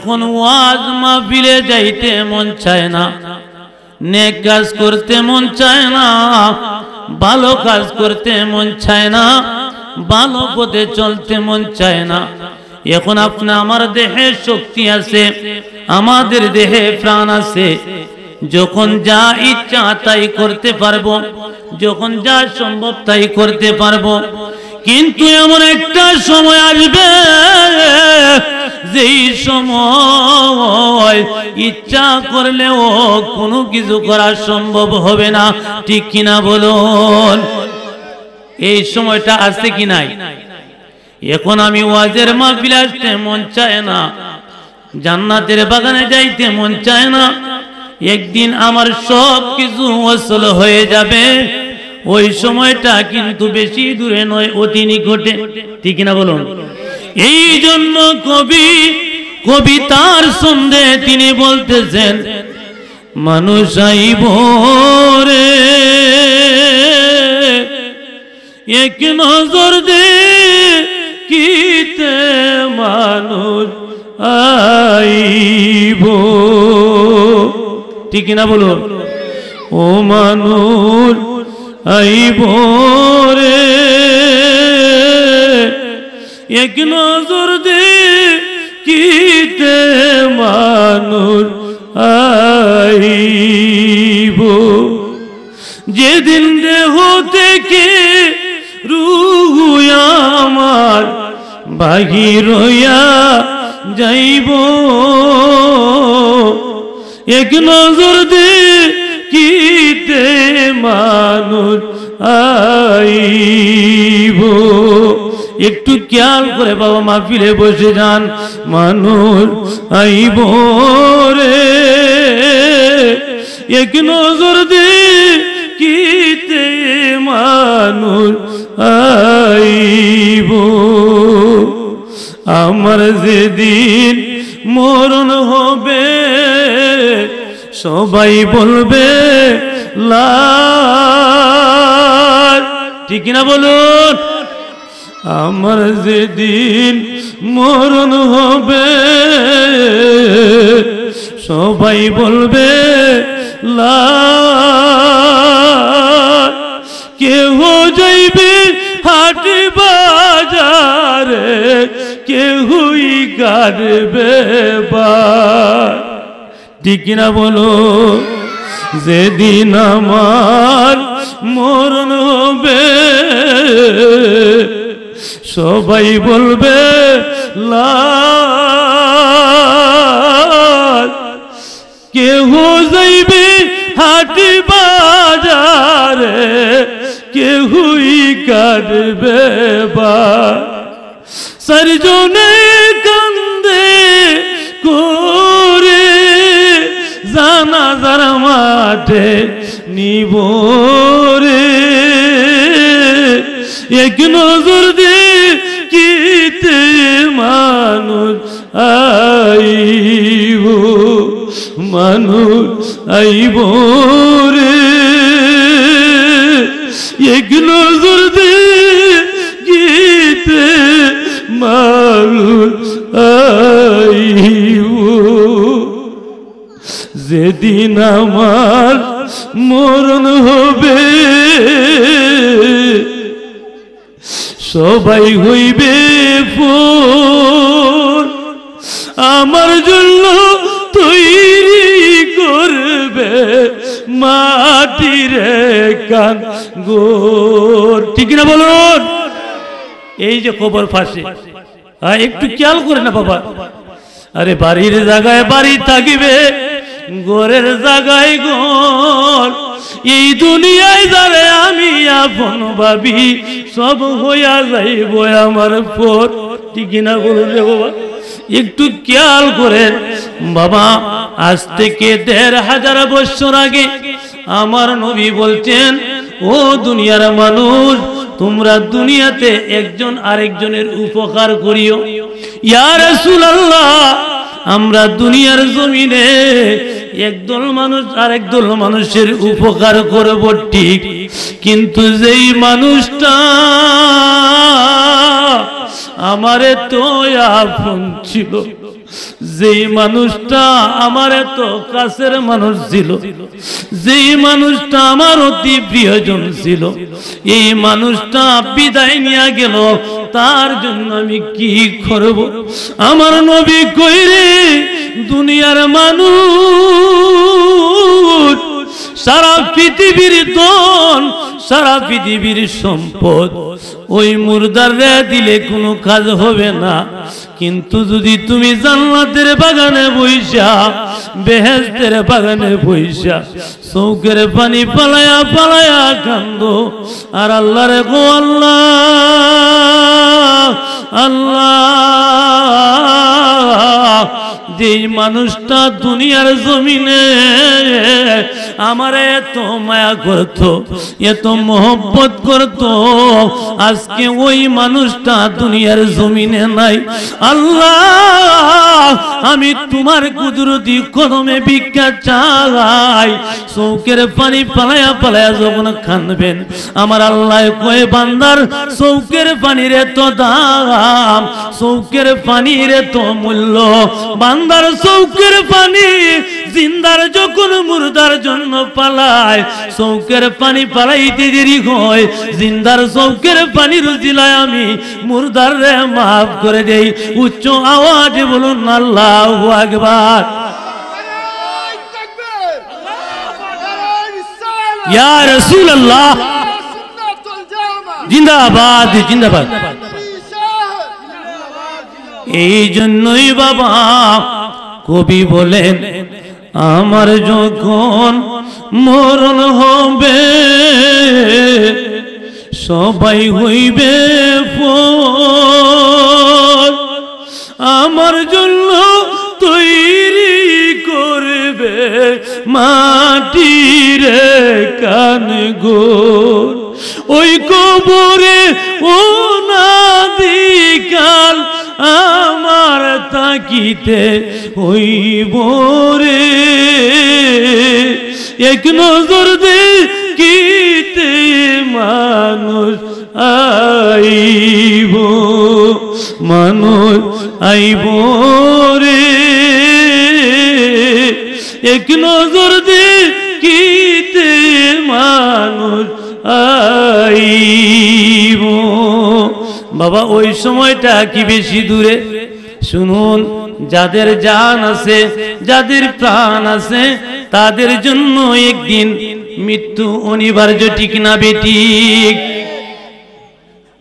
এখন ওয়াজ মাহফিলে যাইতে মন চায় না, নেক কাজ করতে মন চায় না, ভালো কাজ করতে মন চায় না, ভালো পথে চলতে মন চায় না। এখন আপনি আমার দেহে শক্তি আছে, আমাদের দেহে প্রাণ আছে, যখন যা ইচ্ছা তাই করতে পারবো, যখন যা সম্ভব তাই করতে পারবো। কিন্তু এমন একটা সময় আসবে যেই সময় ইচ্ছা করলেও কোনো কিছু করা সম্ভব হবে না, ঠিক কিনা বলুন? এই সময়টা আছে কি নাই? এখন আমি ওয়াজের মাহফিলে আসতে মন চায় না, জান্নাতের বাগানে যাইতে মন চায় না। একদিন আমার সব কিছু ওয়াসল হয়ে যাবে, ওই সময়টা কিন্তু বেশি দূরে নয়, অতি নিকটে, ঠিক না বলুন? এই জন্য কবিতার ছন্দে তিনি বলতেছেন, মানুষ আইব রে এক নজর দেখিতে, মানুষ আইব, ঠিক না বলুন? ও মানুষ আইব রে এক নজর দেখিতে, মানুষ আইব। যেদিন দেহ থেকে রূহ আমার বাহির হইয়া যাইব, এক নজর দেখিতে মানুষ আইব। একটু খেয়াল করে বাবা মাহফিলে বসে যান, মানুষ আইব রে এক নজর দেখিতে, মানুষ আইব। আমার যেদিন মরণ হবে সবাই বলবে লাশ, ঠিক না বলুন? আমার যেদিন মরণ হবে সবাই বলবে লাশ। কেহ যাইবে হাট বাজারে, কেহই গাড়বে বার, ঠিক না বলো? যেদিন আমার মরণ হবে সবাই বলবে লাশ। কেহ যাইবে হাট বাজারে, কেহই কাঁদবে বার। চারজনে কান্দে করে জানাজার মাঠে নিব রে, এক নজর দেখিতে মানুষ আইব, মানুষ আইব রে এক নজর দেখিতে মানুষ আইব। যেদিন আমার মরণ হবে সবাই হইবে ফোন, আমার জন্য তৈরি করবে মাটির কান গোর, ঠিক না বলুন? এই যে খবর ফাঁসে, একটু খেয়াল করে না বাবা। আরে বাড়ির জায়গায় বাড়ি থাকিবে, ঘরের জায়গায় ঘর। এই দুনিয়ায় যারে আমি আপন ভাবি সব হইয়া যাইব আমার পর, ঠিক না বলুন রে বাবা? একটু খেয়াল করেন বাবা। আজ থেকে ১৫০০ বছর আগে আমার নবী বলতেন, ও দুনিয়ার মানুষ, তোমরা দুনিয়াতে একজন আরেকজনের উপকার করিও। ইয়া রাসূলুল্লাহ, আমরা দুনিয়ার জমিনে একদল মানুষ আরেকদল মানুষের উপকার করব ঠিক, কিন্তু যেই মানুষটা আমারে তো আপন ছিল, যেই মানুষটা আমার এত কাছের মানুষ ছিল, যেই মানুষটা আমার অতি প্রিয়জন ছিল, এই মানুষটা বিদায় নিয়ে গেল, তার জন্য আমি কি করব? আমার নবী কইরে দুনিয়ার মানুষ সারা পৃথিবীর ধন, সারা পৃথিবীর সম্পদ ওই মুর্দারে দিলে কোনো কাজ হবে না, কিন্তু যদি তুমি জান্নাতের বাগানে বইসা, বেহেশতের বাগানে বইসা চৌকের পানি পালায়া পালায়া কান্দো আর আল্লাহ রে গো আল্লাহ আল্লাহ, যেই মানুষটা দুনিয়ার জমিনে আমারে এত মায়া করত, এত মোহব্বত করত, আজকে ওই মানুষটা দুনিয়ার জমিনে নাই। আল্লাহ, আমি তোমার কুদরতি কদমে ভিক্ষা চাই। চৌকের পানি পালায়া পালায়া যখন কাঁদবেন, আমার আল্লাহ কয়ে বান্দার চৌকের পানির এত দাম, চৌকের পানির এত মূল্য, বান্দার চৌকের পানি জিন্দার যখন মুর্দার জন্য পালায়, চৌকের পানি পালাইতে দেরি হয়, জিন্দার চৌকের পানির উজিলায় আমি মুর্দার রে মাফ করে দেই। উচ্চ আওয়াজে বলুন আল্লাহু আকবার। ইয়া রাসূলুল্লাহ জিন্দাবাদ জিন্দাবাদ। এই জন্যই বাবা কবি বলেন, আমার যখন মরণ হবে সবাই হইবে পর, আমার জন্য তৈরি করবে মাটির কানগোর, ওই কবরে ও নাদিকাল আমার তাকিতে হইব রে, এক নজর দেখিতে মানুষ আইব, মানুষ আইব রে, এক নজর দেখিতে মানুষ আইব। বাবা ওই সময়টা কি বেশি দূরে? শুনুন, যাদের জান আছে, যাদের প্রাণ আছে, তাদের জন্য একদিন মৃত্যু অনিবার্য, ঠিক না বেঠিক?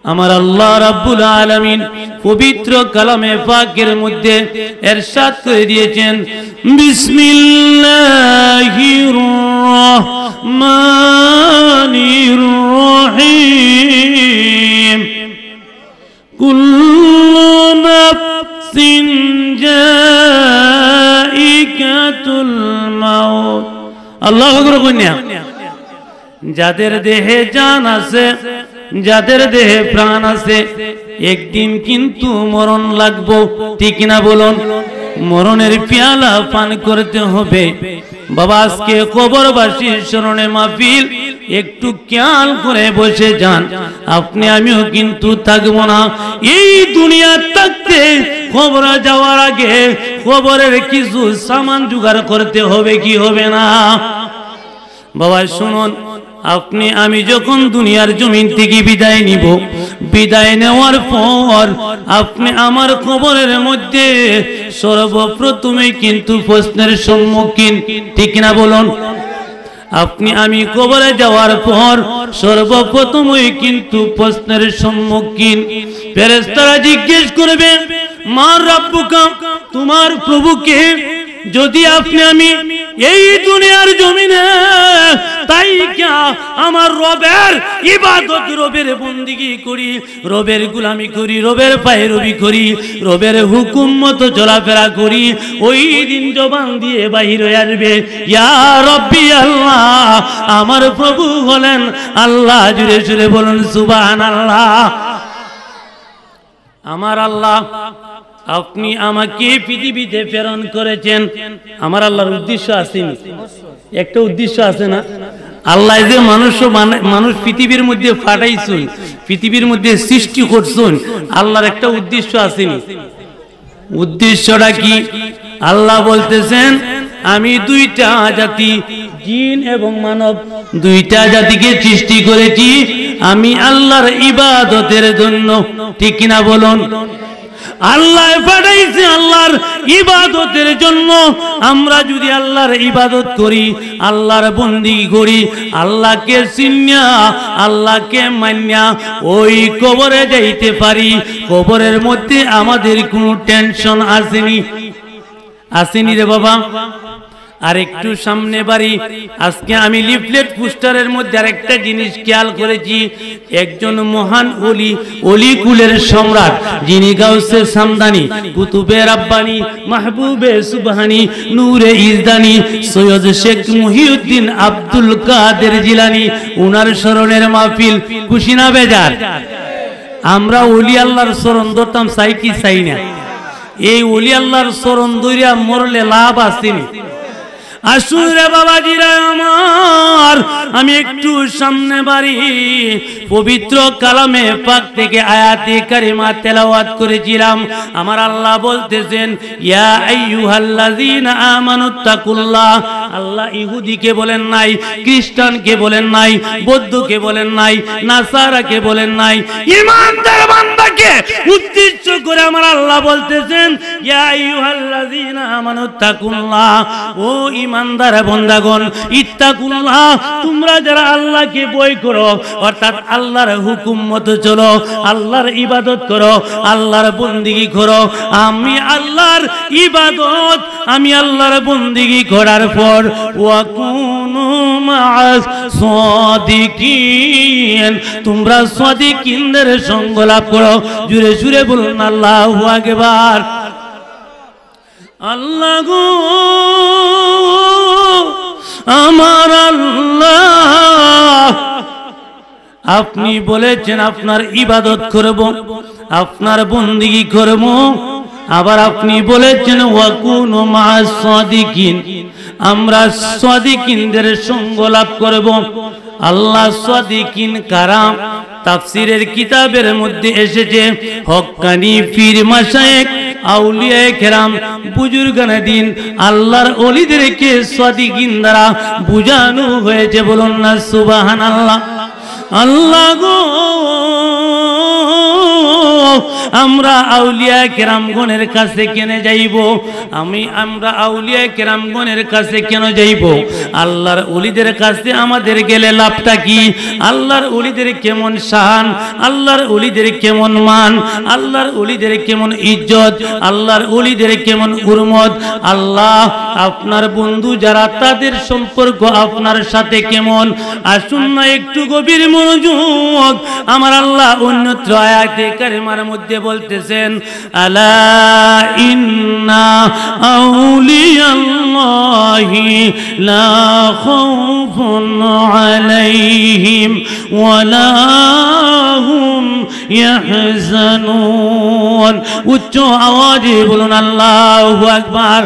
আমার আল্লাহ রাব্বুল আলামিন পবিত্র কালামে পাকের মধ্যে ইরশাদ করে দিয়েছেন, বিসমিল্লাহির রহমানির রহিম, কুল্লু নাফসিন যায়িকাতুল মাউত। আল্লাহু আকবার কইনা। যাদের দেহে জান আছে, যাদের দেহে প্রাণ আছে, একদিন কিন্তু মরণ লাগবো, ঠিক না বলুন? মরণের পেয়ালা পান করতে হবে। বাবা আজকে কবরবাসীর স্মরণে মাহফিল, একটু খেয়াল করে বসে যান। আপনি আমিও কিন্তু থাকবো না এই দুনিয়া থাকতে, কবরে যাওয়ার আগে কবরের কিছু সামান জোগাড় করতে হবে, কি হবে না? বাবা শুনুন, আপনি আমি যখন দুনিয়ার জমিন থেকে বিদায় নিব, বিদায় নেওয়ার পর আপনি আমার কবরের মধ্যে সর্বপ্রথমে কিন্তু প্রশ্নের সম্মুখীন, ঠিক না বলুন? আপনি আমি কবরে যাওয়ার পর সর্বপ্রথমই কিন্তু প্রশ্নের সম্মুখীন। ফেরেশতারা জিজ্ঞেস করবে, মা রাব্বুকা, তোমার প্রভুকে? যদি আপনি আমি এই দুনিয়ার জমিনে তাই আমার রবের ইবাদত, রবের বন্দেগী করি, রবের গোলামি করি, রবের পায়রবি করি, রবের হুকুম মতো চলাফেরা করি, ওই দিন জবান দিয়ে বাহির হয়ে আসবে, ইয়া রব্বি আল্লাহ। আমার প্রভু হলেন আল্লাহ। জুড়ে জুড়ে বলুন সুবহানাল্লাহ। আমার আল্লাহ, আপনি আমাকে পৃথিবীতে প্রেরণ করেছেন, আমার আল্লাহর উদ্দেশ্য আছে, একটা উদ্দেশ্য আছে না? আল্লাহ যে মানুষ পৃথিবীর মধ্যে পাঠাইছেন, পৃথিবীর মধ্যে সৃষ্টি করছেন, আল্লাহর একটা উদ্দেশ্য আসেনি? উদ্দেশ্যটা কি? আল্লাহ বলতেছেন আমি দুইটা জাতি জিন এবং মানব দুইটা জাতিকে সৃষ্টি করেছি আমি আল্লাহর ইবাদতের জন্য। ঠিক কিনা বলুন? আল্লাহ পাঠাইছে আল্লাহর ইবাদতের জন্য। আমরা যদি আল্লাহর ইবাদত করি, আল্লাহর বন্দেগী করি, আল্লাহকে চিনিয়া আল্লাহকে মানিয়া ওই কবরে যাইতে পারি। কবরের মধ্যে আমাদের কোনো টেনশন আসেনি, আসেনি রে বাবা। আর একটু সামনে বাড়ি, আজকে আমি লিফলেট পোস্টারের মধ্যে আরেকটা জিনিস খেয়াল করেছি। একজন মহান ওলি, অলিকুলের সম্রাট, যিনি গাউসে সামদানি, কুতুবে রাব্বানি, মাহবুবে সুবহানি, নূরে ইজদানি, সৈয়দ শেখ মুহিউদ্দিন আব্দুল কাদের জিলানি, উনার স্মরণের মাহফিল। খুশি না বেজার? আমরা ওলি আল্লাহর স্মরণ ধরতাম, চাই কি চাই না? এই ওলি আল্লাহর স্মরণ ধরিয়া মরলে লাভ আসেনি। আসুন রে বাবাজিরা আমার, আমি একটু সামনে বাড়ি পবিত্র কালামে পাক থেকে আয়াতে কারিমা তেলাওয়াত করেছিলাম। আমার আল্লাহ বলতেছেন ইয়া আইয়ুহাল্লাযীনা আমানুত্তাকুল্লাহ। আল্লাহ ইহুদিকে বলেন নাই, খ্রিস্টানকে বলেন নাই, বৌদ্ধকে বলেন নাই, নাসারাকে বলেন নাই, ঈমানদার বান্দাকে উদ্দেশ্য করে আমার আল্লাহ বলতেছেন ইয়া আইয়ুহাল্লাযীনা আমানুত্তাকুল্লাহ। ও ইমানদার বান্দাগণ, ইত্তাকুল্লাহ, তোমরা যারা আল্লাহকে ভয় করো, অর্থাৎ আল্লাহর হুকুম মতো চলো, আল্লাহর ইবাদত করো, আল্লাহর বন্দেগী করো। আমি আল্লাহর ইবাদত, আমি আল্লাহর বন্দেগী করার পর ওয়াকুনু মা'আস সাদিকিন, তোমরা সাদিকিনদের সঙ্গ লাভ করো। জুড়ে জুড়ে বলুন আল্লাহু আকবার। আল্লাহ গো আমার আল্লাহ, আপনি বলেছেন আপনার ইবাদত করব, আপনার বন্দেগী করব। আবার আপনি বলেছেন ওয়াকুনু মা'আস সাদিকিন, আমরা সাদিকিনদের সঙ্গ লাভ করব। আল্লাহ সাদিকিন কারা? তাফসীরের কিতাবের মধ্যে এসেছে হক্কানি পীর মাশায়েখ, আউলিয়ায়ে কেরাম, বুজুর্গানে দিন, আল্লাহর ওলিদেরকে সাদিকিন দ্বারা বুঝানো হয়েছে। বলুন না সুবহানাল্লাহ। আল্লাহ গো আমরা আউলিয়া কেরামগণের কাছে কেন যাইব? আমরা আউলিয়া কেরামগণের কাছে কেন যাইব? আল্লাহর ওলিদের কাছে আমাদের গেলে লাভটা কি? আল্লাহর ওলিদের কেমন শান, আল্লাহর ওলিদের কেমন মান, আল্লাহর ওলিদের কেমন ইজ্জত, আল্লাহর ওলিদের কেমন উরমত, আল্লাহ আপনার বন্ধু যারা তাদের সম্পর্ক আপনার সাথে কেমন। আসুন না একটু গভীর মনোযোগ। আমার আল্লাহ অন্যত্র আয়াতে কারিমার মধ্যে বলতেছেন আলা ইন্না আউলিয়াল্লাহি লা খাউফুন আলাইহিম ওয়ালা হুম ইয়াহজানুন। উচ্চ আওয়াজে বলুন আল্লাহু আকবার।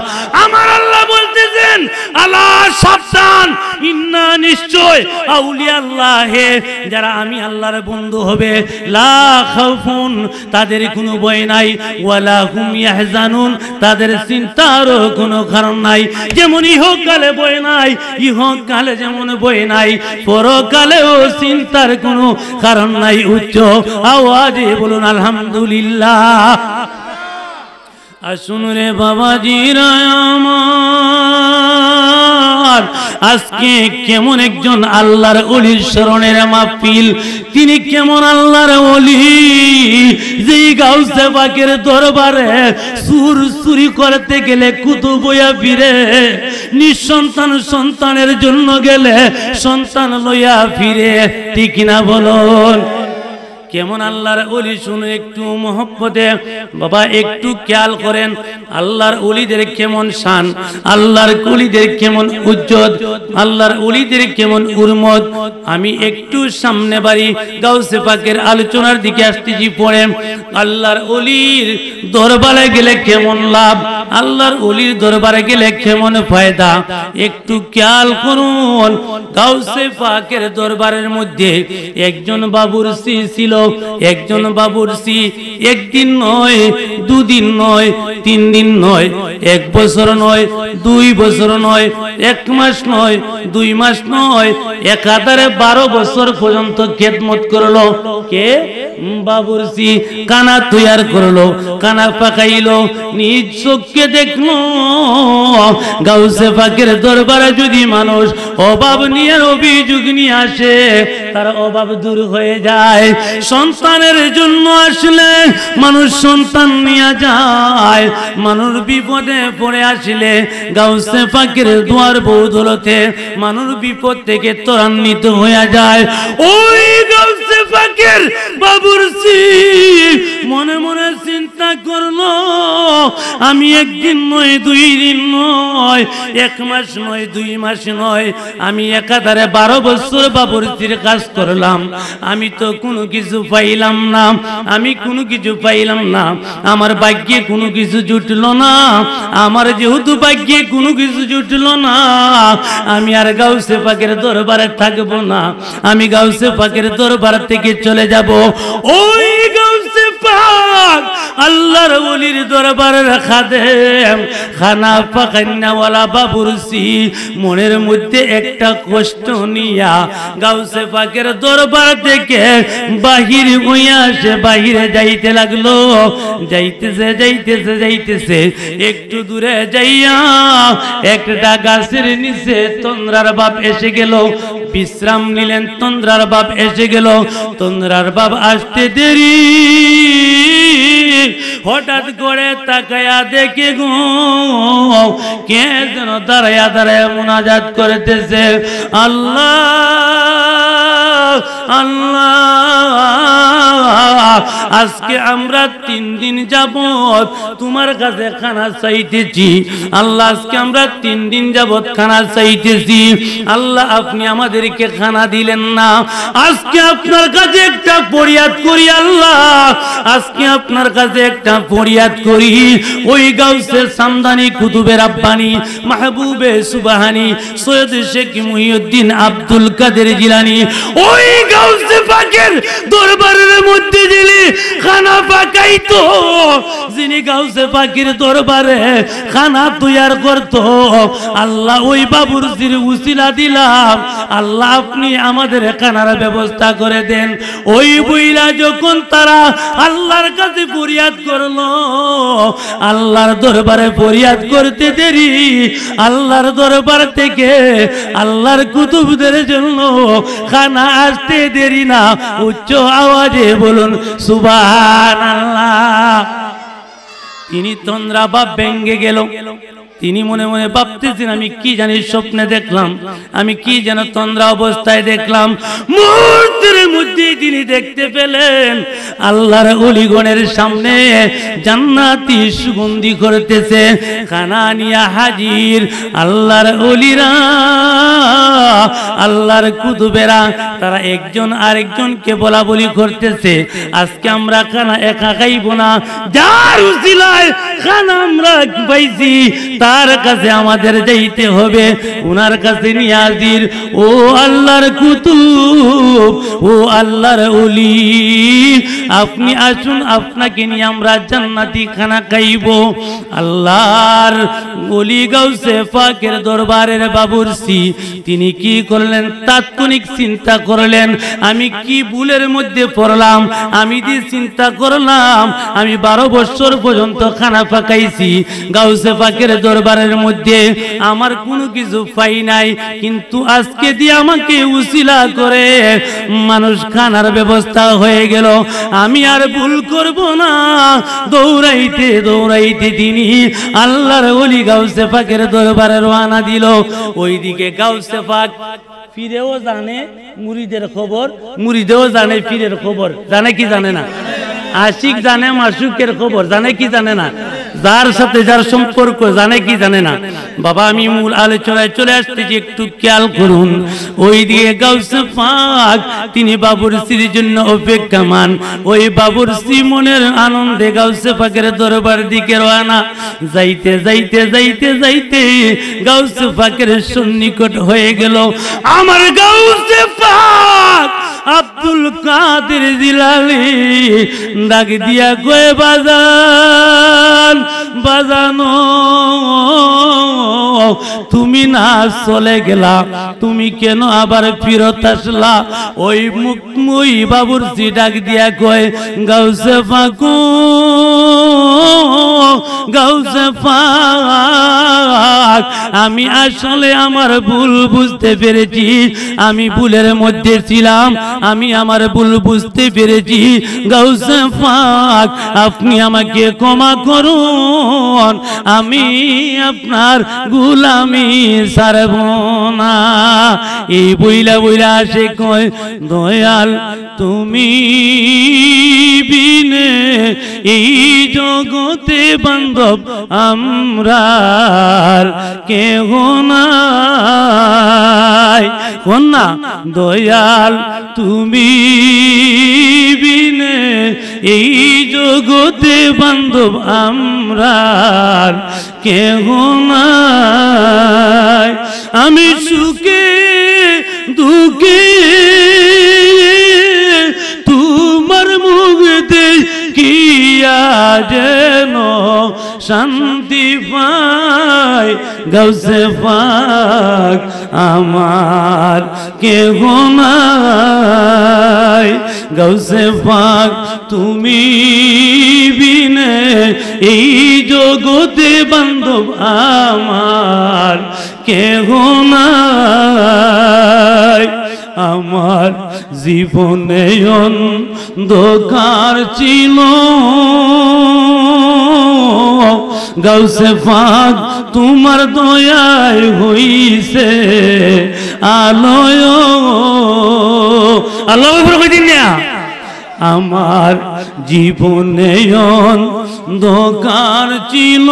আমার আল্লাহ বলতেছেন আলা সাবধান, ইন্না নিশ্চয় আউলিয়া আল্লাহে, যারা আমি আল্লাহর বন্ধু হবে, লা খাউফুন তাদের কোনো ভয় নাই, ওয়ালা হুম ইয়াহজানুন তাদের চিন্তারও কোনো কারণ নাই। যেমন ইহকালে ভয় নাই, ইহকালে যেমন ভয় নাই, পরকালেও চিন্তার কোনো কারণ নাই। উচ্চ আওয়াজে বলুন আলহামদুলিল্লাহ। আসুন রে বাবাজিরা আমার, আজকে কেমন একজন আল্লাহর ওলির স্মরণের মাহফিল। তিনি কেমন আল্লাহর ওলি, যেই গাউসে পাকের দরবারে চুরি করতে গেলে কুতু বইয়া ফিরে, নিঃসন্তান সন্তানের জন্য গেলে সন্তান লইয়া ফিরে। ঠিক না বলুন? কেমন আল্লাহর ওলি শুনুন একটু মহব্বতে বাবা, একটু খেয়াল করেন আল্লাহর ওলিদের কেমন শান, আল্লাহর ওলিদের কেমন ইজ্জত, আল্লাহর ওলিদের কেমন উরমত। আমি একটু সামনে বাড়ি গাউসে পাকের আলোচনার দিকে আসতেছি। পড়ে আল্লাহর ওলির দরবারে গেলে কেমন লাভ, আল্লাহর ওলির দরবারে গেলে কেমন ফায়দা, একটু খেয়াল করুন। গাউসে পাকের দরবারের মধ্যে একজন বাবুরসি ছিল, একজন বাবুরসি একদিন নয়, দুদিন নয়, 3 দিন নয়, 1 বছর নয়, 2 বছর নয়, 1 মাস নয়, 2 মাস নয়, একাধারে 12 বছর পর্যন্ত খেদমত করলো। কে? বাবুর্চি। কানা তৈয়ার করলো, কানা পাকাইলো, নিজ চোখে দেখলো গাউসে পাকের দরবারে যদি মানুষ অভাব নিয়ে অভিযোগ নিয়ে আসে তার অভাব দূর হয়ে যায়। সন্তানের জন্য আসলে মানুষ সন্তান নিয়ে যায়, মানুষ বিপদে পড়ে আসলে গাউসে পাকের দুয়ার বদৌলতে মানুষ বিপদ থেকে ত্বরান্বিত হয়ে যায়। ওই গাউসে পাকের বাবুর্চি মনে মনে চিন্তা করলো, আমি একদিন নয়, 2 দিন নয়, 1 মাস নয়, 2 মাস নয়, আমি একাধারে 12 বছর বাবুর্চির কাজ করলাম, আমি তো কোনো কিছু পাইলাম না, আমি কোনো কিছু পাইলাম না, আমার ভাগ্যে কোনো কিছু জুটলো না, আমার যেহেতু ভাগ্যে কোনো কিছু জুটলো না, আমি আর গাউসে পাকের দরবারে থাকবো না, আমি গাউসে পাকের দরবার থেকে চলে যাব। ওই গাউসে পাক আল্লাহর ওলির দরবারে রাখা দেন খানা পাকান্নাওয়ালা বাবুর্চি মনের মধ্যে একটা কষ্ট নিয়া গাউসে পাকের দরবার থেকে বাহির হইয়া আসে, বাহিরে যাইতে লাগলো। যাইতেছে যাইতেছে যাইতেছে একটু দূরে যাইয়া একটা গাছের নিচে তন্দ্রার বাপ এসে গেল, বিশ্রাম নিলেন। তন্দ্রার বাপ এসে গেল, তন্দ্রার বাপ আসতে দেরি, হঠাৎ করে তাকায়া দেখে গো কে যেন দাঁড়ায়া দাঁড়ায়া মুনাজাত করতেছে, আল্লাহ আল্লাহ, আজকে আমরা 3 দিন যাবত তোমার কাছে খানা চাইতেছি, আল্লাহ আজকে আমরা 3 দিন যাবত খানা চাইতেছি, আল্লাহ আপনি আমাদেরকে খানা দিলেন না, আজকে আপনার কাছে একটা ফরিয়াদ করি, আল্লাহ আজকে আপনার কাছে একটা ফরিয়াদ করি। ওই গাউসে সামদানি কুতুবে রাব্বানি মাহবুবে সুবহানি সৈয়দ শেখ মুহিউদ্দিন আব্দুল কাদের জিলানী ওই গাউসে পাকের দরবারের মধ্যে যিনি খানা পাকাইতো, যিনি গাউসে পাকের দরবারে খানা তৈয়ার করতো, আল্লাহ ওই বাবুর্চির উসিলা দিলাম, আল্লাহ আপনি আমাদের খানার ব্যবস্থা করে দেন। ওই বইলা যখন তারা আল্লাহর কাছে ফরিয়াদ করলো, আল্লাহর দরবারে ফরিয়াদ করতে দেরি, আল্লাহর দরবার থেকে আল্লাহর কুতুবদের জন্য খানা আসতে দেরি না। উচ্চ আওয়াজে বলুন সুবহানাল্লাহ। তিনি তন্দ্রা বাপ ভেঙ্গে গেল, তিনি মনে মনে ভাবতেছেন আমি কি জানি স্বপ্নে দেখলাম, আমি কি যেন তন্দ্রা অবস্থায় দেখলাম। মুহূর্তের মধ্যে তিনি দেখতে পেলেন আল্লাহর ওলিগণের সামনে জান্নাতি সুগন্ধি করতেছে, খানা নিয়া হাজির আল্লাহর ওলিরা, আল্লাহর কুতুবেরা, তারা একজন আরেকজনকে বলা বলি করতেছে, আজকে আমরা খানা একা খাইব না, যার উসিলায় খানা আমরা পাইছি তার কাছে আমাদের যাইতে হবে, উনার কাছে নিয়ে হাজির। ও আল্লাহর কুতুব, ও আল্লাহর ওলি, আপনি আসুন, আপনাকে নিয়ে আমরা জান্নাতি খানা খাইব। আল্লাহর ওলি গাউসে পাকের দরবারের বাবুর্চি তিনি কি করলেন? তাৎক্ষণিক চিন্তা করলেন, আমি কি ভুলের মধ্যে পড়লাম, আমি যে চিন্তা করলাম আমি 12 বছর পর্যন্ত খানা পাকাইছি গাউসে পাকের দরবারের মধ্যে, আমার কোনো কিছু পাই নাই, কিন্তু আজকে দিয়ে আমাকে উসিলা করে মানুষ খানার ব্যবস্থা হয়ে গেল, আমি আর ভুল করব না। দৌড়াইতে দৌড়াইতে তিনি আল্লাহর ওলি গাউসে পাকের দরবারে রওনা দিল। ওইদিকে গাউসে পাক ফিরেও জানে মুরিদের খবর, মুরিদেও জানে পীরের খবর, জানে কি জানে না? আশিক জানে মাসুকের খবর, জানে কি জানে না? যার সাথে যার সম্পর্ক জানে কি জানে না? বাবা আমি মূল আলোচনায় চলে আসতেছি, একটু খেয়াল করুন। ওই দিকে গাউসে পাক তিনি বাবুর্চির জন্য অপেক্ষামান। ওই বাবুর্চি মনের আনন্দে গাউসে পাকের দরবার দিকে রওনা। যাইতে যাইতে যাইতে যাইতে গাউসে পাকের সন্নিকট হয়ে গেল। আমার গাউসে পাক আব্দুল কাদের জিলানী ডাক দিয়া কয়ে বাজান বাজানো তুমি না চলে গেলা তুমি কেন আবার ফিরত আসলা ওই বাবুর্চি ডাক দিয়া কয় গাউসে ফাকু গাউসে পাক আমি আসলে আমার ভুল বুঝতে পেরেছি আমি ভুলের মধ্যে ছিলাম আমি আমার ভুল বুঝতে পেরেছি গাউসে পাক আপনি আমাকে ক্ষমা করুন আমি আপনার গোলামি ছাড়ব না এই বইলা বইলা আসে কয় দয়াল তুমি বিনে এই জগতে বান্ধব আমরার কেহ নাই কন্যা দয়াল তুমি বিনে এই জগতে বান্ধব আমরার কেহ নাই আমি সুখে দুঃখে তোমার মুখ দেখিয়া যেন শান্তি পাই গাউসে পাক আমার কেহ নাই গাউসে পাক তুমি বিনে এই জগতে বান্ধব আমার কেহ নাই আমার জীবনে অন্ধকার ছিল গাউসে পাক তোমার দয়ায় হইছে আলোয় আল্লাহু আকবার কইদিন না আমার জীবনে অন্ধকার ছিল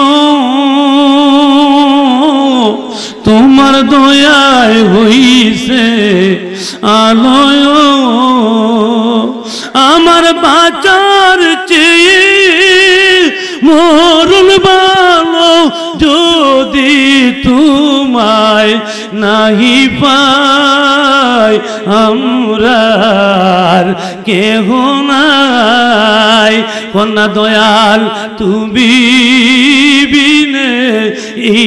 তোমার দয়ায় হইছে আলোয় আমার বাঁচার চেয়ে মরণ ভালো যদি তোমায় নাহি পাই আমরার কেহ নাই কন্যা দয়াল তুমি বিনে এই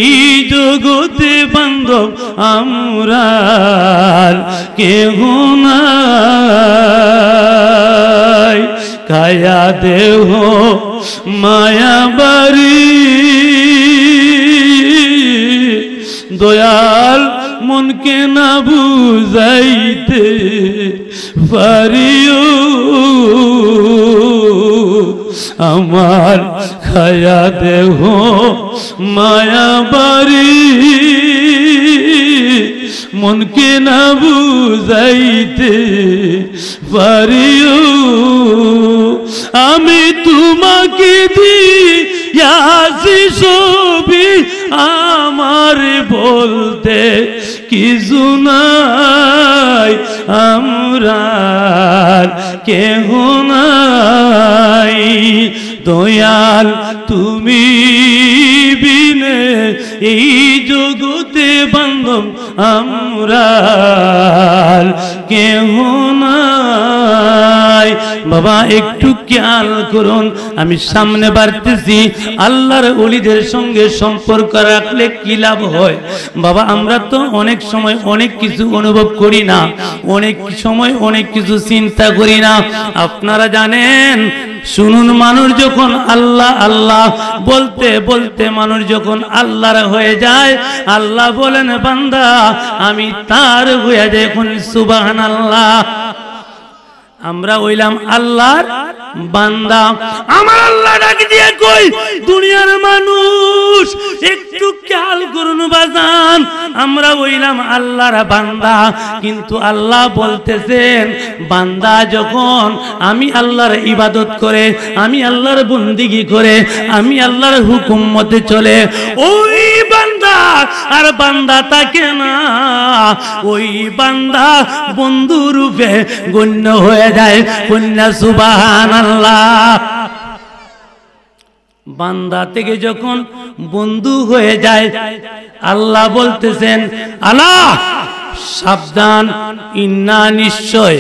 জগতে বান্ধব আমরার কেহ নাই কায়া দেহ মায়া বাড়ি দয়াল মনকে না বুঝাইতে পারিও আমার খায়া দেহ মায়া বাড়ি মনকে না বুঝাইতে পারিও আমি তোমাকে দিয়াছি ছবি আমার বলতে কিছু নাই আমরার কেহ নাই দয়াল তুমি বিনে এই জগতে বান্ধব আমরার কেহ নাই বাবা একটু খেয়াল করুন আমি সামনে বাড়তেছি আল্লাহর ওলিদের সঙ্গে সম্পর্ক রাখলে কি লাভ হয় বাবা আমরা তো অনেক সময় অনেক কিছু অনুভব করি না অনেক সময় অনেক কিছু চিন্তা করি না আপনারা জানেন শুনুন মানুষ যখন আল্লাহ আল্লাহ বলতে বলতে মানুষ যখন আল্লাহর হয়ে যায় আল্লাহ বলেন বান্দা আমি তার হয়ে যাই এখন সুবহানাল্লাহ আমরা হইলাম আল্লাহর বান্দা আমার আল্লাহ ডাক দিয়ে কই দুনিয়ার মানুষ একটু খেয়াল করুন বাজান আমরা হইলাম আল্লাহর বান্দা কিন্তু আল্লাহ বলতেছেন বান্দা যখন আমি আল্লাহর ইবাদত করে আমি আল্লাহর বন্দিগি করে আমি আল্লাহর হুকুম মতে চলে ওই বান্দা আর বান্দা থাকে না ওই বান্দা বন্ধু রূপে গণ্য হয়ে যায় কন্যা সুবহানাল্লাহ বান্দা থেকে যখন বন্ধু হয়ে যায় আল্লাহ বলতেছেন আল্লাহ সাবধান, ইন্না নিশ্চয়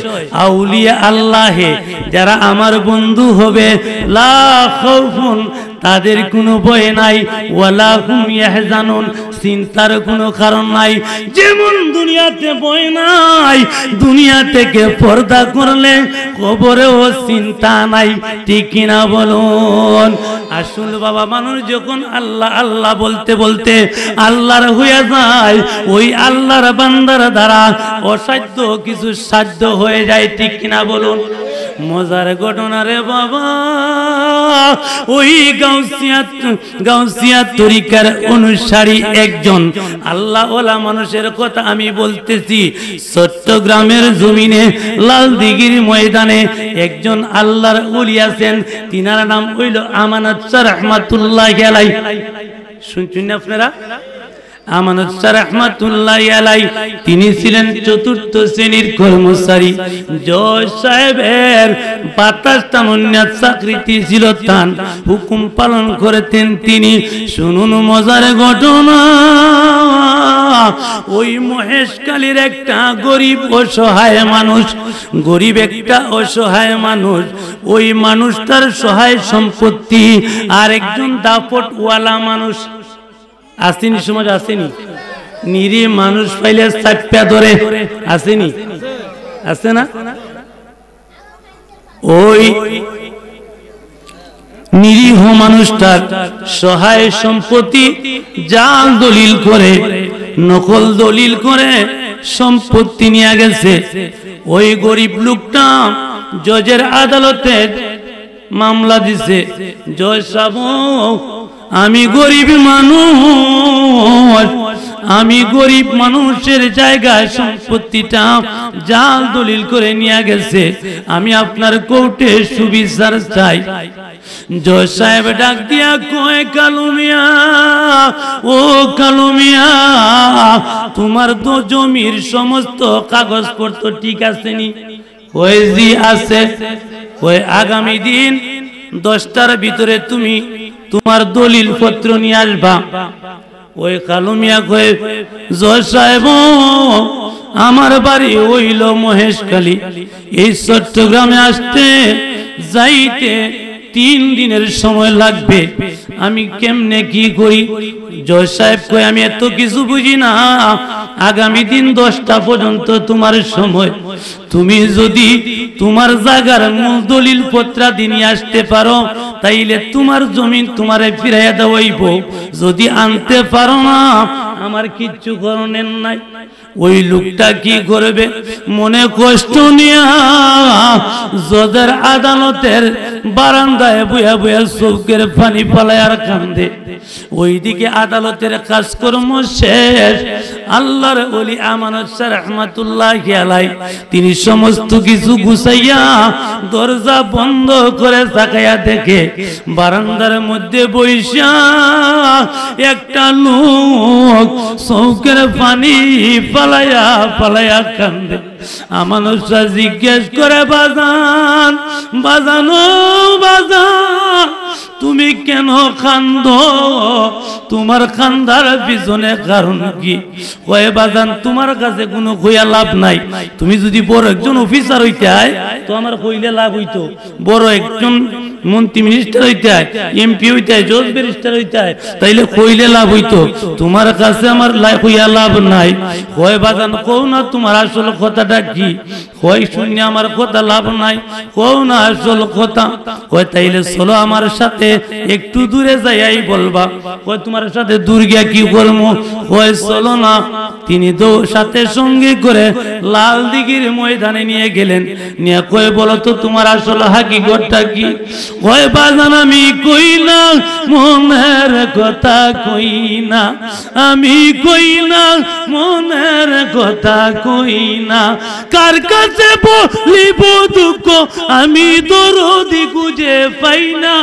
আউলিয়া আল্লাহে যারা আমার বন্ধু হবে, লা খাউফুন তাদের কোনো ভয় নাই, ওয়ালা হুম ইয়াহজানুন চিন্তার কোনো কারণ নাই। যেমন দুনিয়াতে ভয় নাই, দুনিয়া থেকে পর্দা করলে কবরেও চিন্তা নাই, ঠিক কিনা বলুন? আসল বাবা মানুষ যখন আল্লাহ আল্লাহ বলতে বলতে আল্লাহর হয়ে যায়, ওই আল্লাহর বান্দার দ্বারা অসাধ্য কিছু সাধ্য হয়ে যায়, ঠিক কিনা বলুন? মজার ঘটনা রে বাবা, ওই গাউসিয়া তরিকার অনুসারী একজন আল্লাহওয়ালা মানুষের কথা আমি বলতেছি। চট্টগ্রামের জমিনে লালদিঘির ময়দানে একজন আল্লাহর ওলি আছেন, তিনার নাম হইল আমানত শাহ রাহমাতুল্লাহি আলাইহি। শুনছেন না আপনারা? আমানত শাহ রাহমাতুল্লাহি আলাইহি তিনি ছিলেন চতুর্থ শ্রেণীর কর্মচারী। জজ সাহেবের ২২টা মন্যাত চাকরিটি ছিল, তান হুকুম পালন করতেন তিনি। শুনুন মজার ঘটনা, ওই মহেশখালীর একটা গরিব অসহায় মানুষ, গরিব একটা অসহায় মানুষ, ওই মানুষটার সহায় সম্পত্তি আর একজন দাপটওয়ালা মানুষ আসেনি, সমাজ আসেনি, নিরীহ মানুষ পাইলে চাপ্পা ধরে, আসেনি, আছে না? ওই নিরীহ মানুষটার সহায় সম্পত্তি জাল দলিল করে, নকল দলিল করে সম্পত্তি নিয়ে গেছে। ওই গরিব লোকটা জজের আদালতে মামলা দিছে, জজ সাহেব আমি গরিব মানুষ, আমি গরিব মানুষের জায়গায় সম্পত্তিটা জাল দলিল করে নিয়ে গেছে, আমি আপনার কোর্টে সুবিচার চাই। জজ সাহেব ডাক দিয়া কয়, কালু মিয়া, ও কালু মিয়া, তোমার তো জমির সমস্ত কাগজপত্র ঠিক আছে নি? ওই জি আছে। ওই আগামী দিন 10টার ভিতরে তুমি তোমার দলিল পত্র নিয়ে আসবা। ওই কালু মিয়া কয়, জজ সাহেব আমার বাড়ি হইল মহেশখালী, এই চট্টগ্রামে আসতে যাইতে 3 দিনের সময় লাগবে, আমি কেমনে কি করি? জজ সাহেব কয়, আমি এত কিছু বুঝি না, আগামী দিন 10টা পর্যন্ত তোমার সময়, তুমি যদি তোমার জায়গার মূল দলিল পত্রাদি নিয়ে আসতে পারো তাইলে তোমার জমিন তোমারে ফিরাইয়া দেওয়া হইব, যদি আনতে পারো না আমার কিচ্ছু করণের নাই। ওই লোকটা কি করবে, মনে কষ্ট নিয়া জজের আদালতের বারান্দায় বইয়া বইয়া চোখের পানি পালায় আর কান্দে। ওইদিকে আদালতের কাজকর্ম শেষ, আল্লাহর ওলি আমানত শাহ রাহমাতুল্লাহি আলাইহি তিনি সমস্ত কিছু গুছাইয়া দরজা বন্ধ করে তাকায়া দেখে বারান্দার মধ্যে বইসা একটা লোক চোখের পানি পালায়া পালায়া কান্দে। আমানত শাহ জিজ্ঞেস করে, বাজান বাজানো বাজান তুমি কেন কান্দো, তোমার কান্দার পিছনে কারণ কি? কয়, বাজান তোমার কাছে কোনো কইয়া লাভ নাই, তুমি যদি বড় একজন অফিসার হইতে হয় তো আমার কইলে লাভ হইতো, বড় একজন মন্ত্রী মিনিস্টার হইতে হয়, এমপি হইতে হয়, জজ ব্যারিস্টার হইতে হয়, তাইলে কইলে লাভ হইতো, তোমার কাছে আমার কইয়া লাভ নাই। কয়, বাজান কও না তোমার আসল কথাটা কি? কয়, শুনে আমার কথা লাভ নাই, কও না আসল কথা। কয়, তাইলে চলো আমার সাথে একটু দূরে যাইয়াই বলবা। কয়, তোমার সাথে দূর গিয়া কি করবো? কয়, চলো না। তিনি সাথে সঙ্গে করে লালদিঘির ময়দানে নিয়ে গেলেন, নিয়ে কয়, বলো তো তোমার আসল হাকিকতটা কি? কয়, বাজান আমি কই না মনের কথা, কই না আমি কই না মনের কথা, কই না কার কাছে বলিব দুঃখ, আমি দরদি খুঁজে পাই না,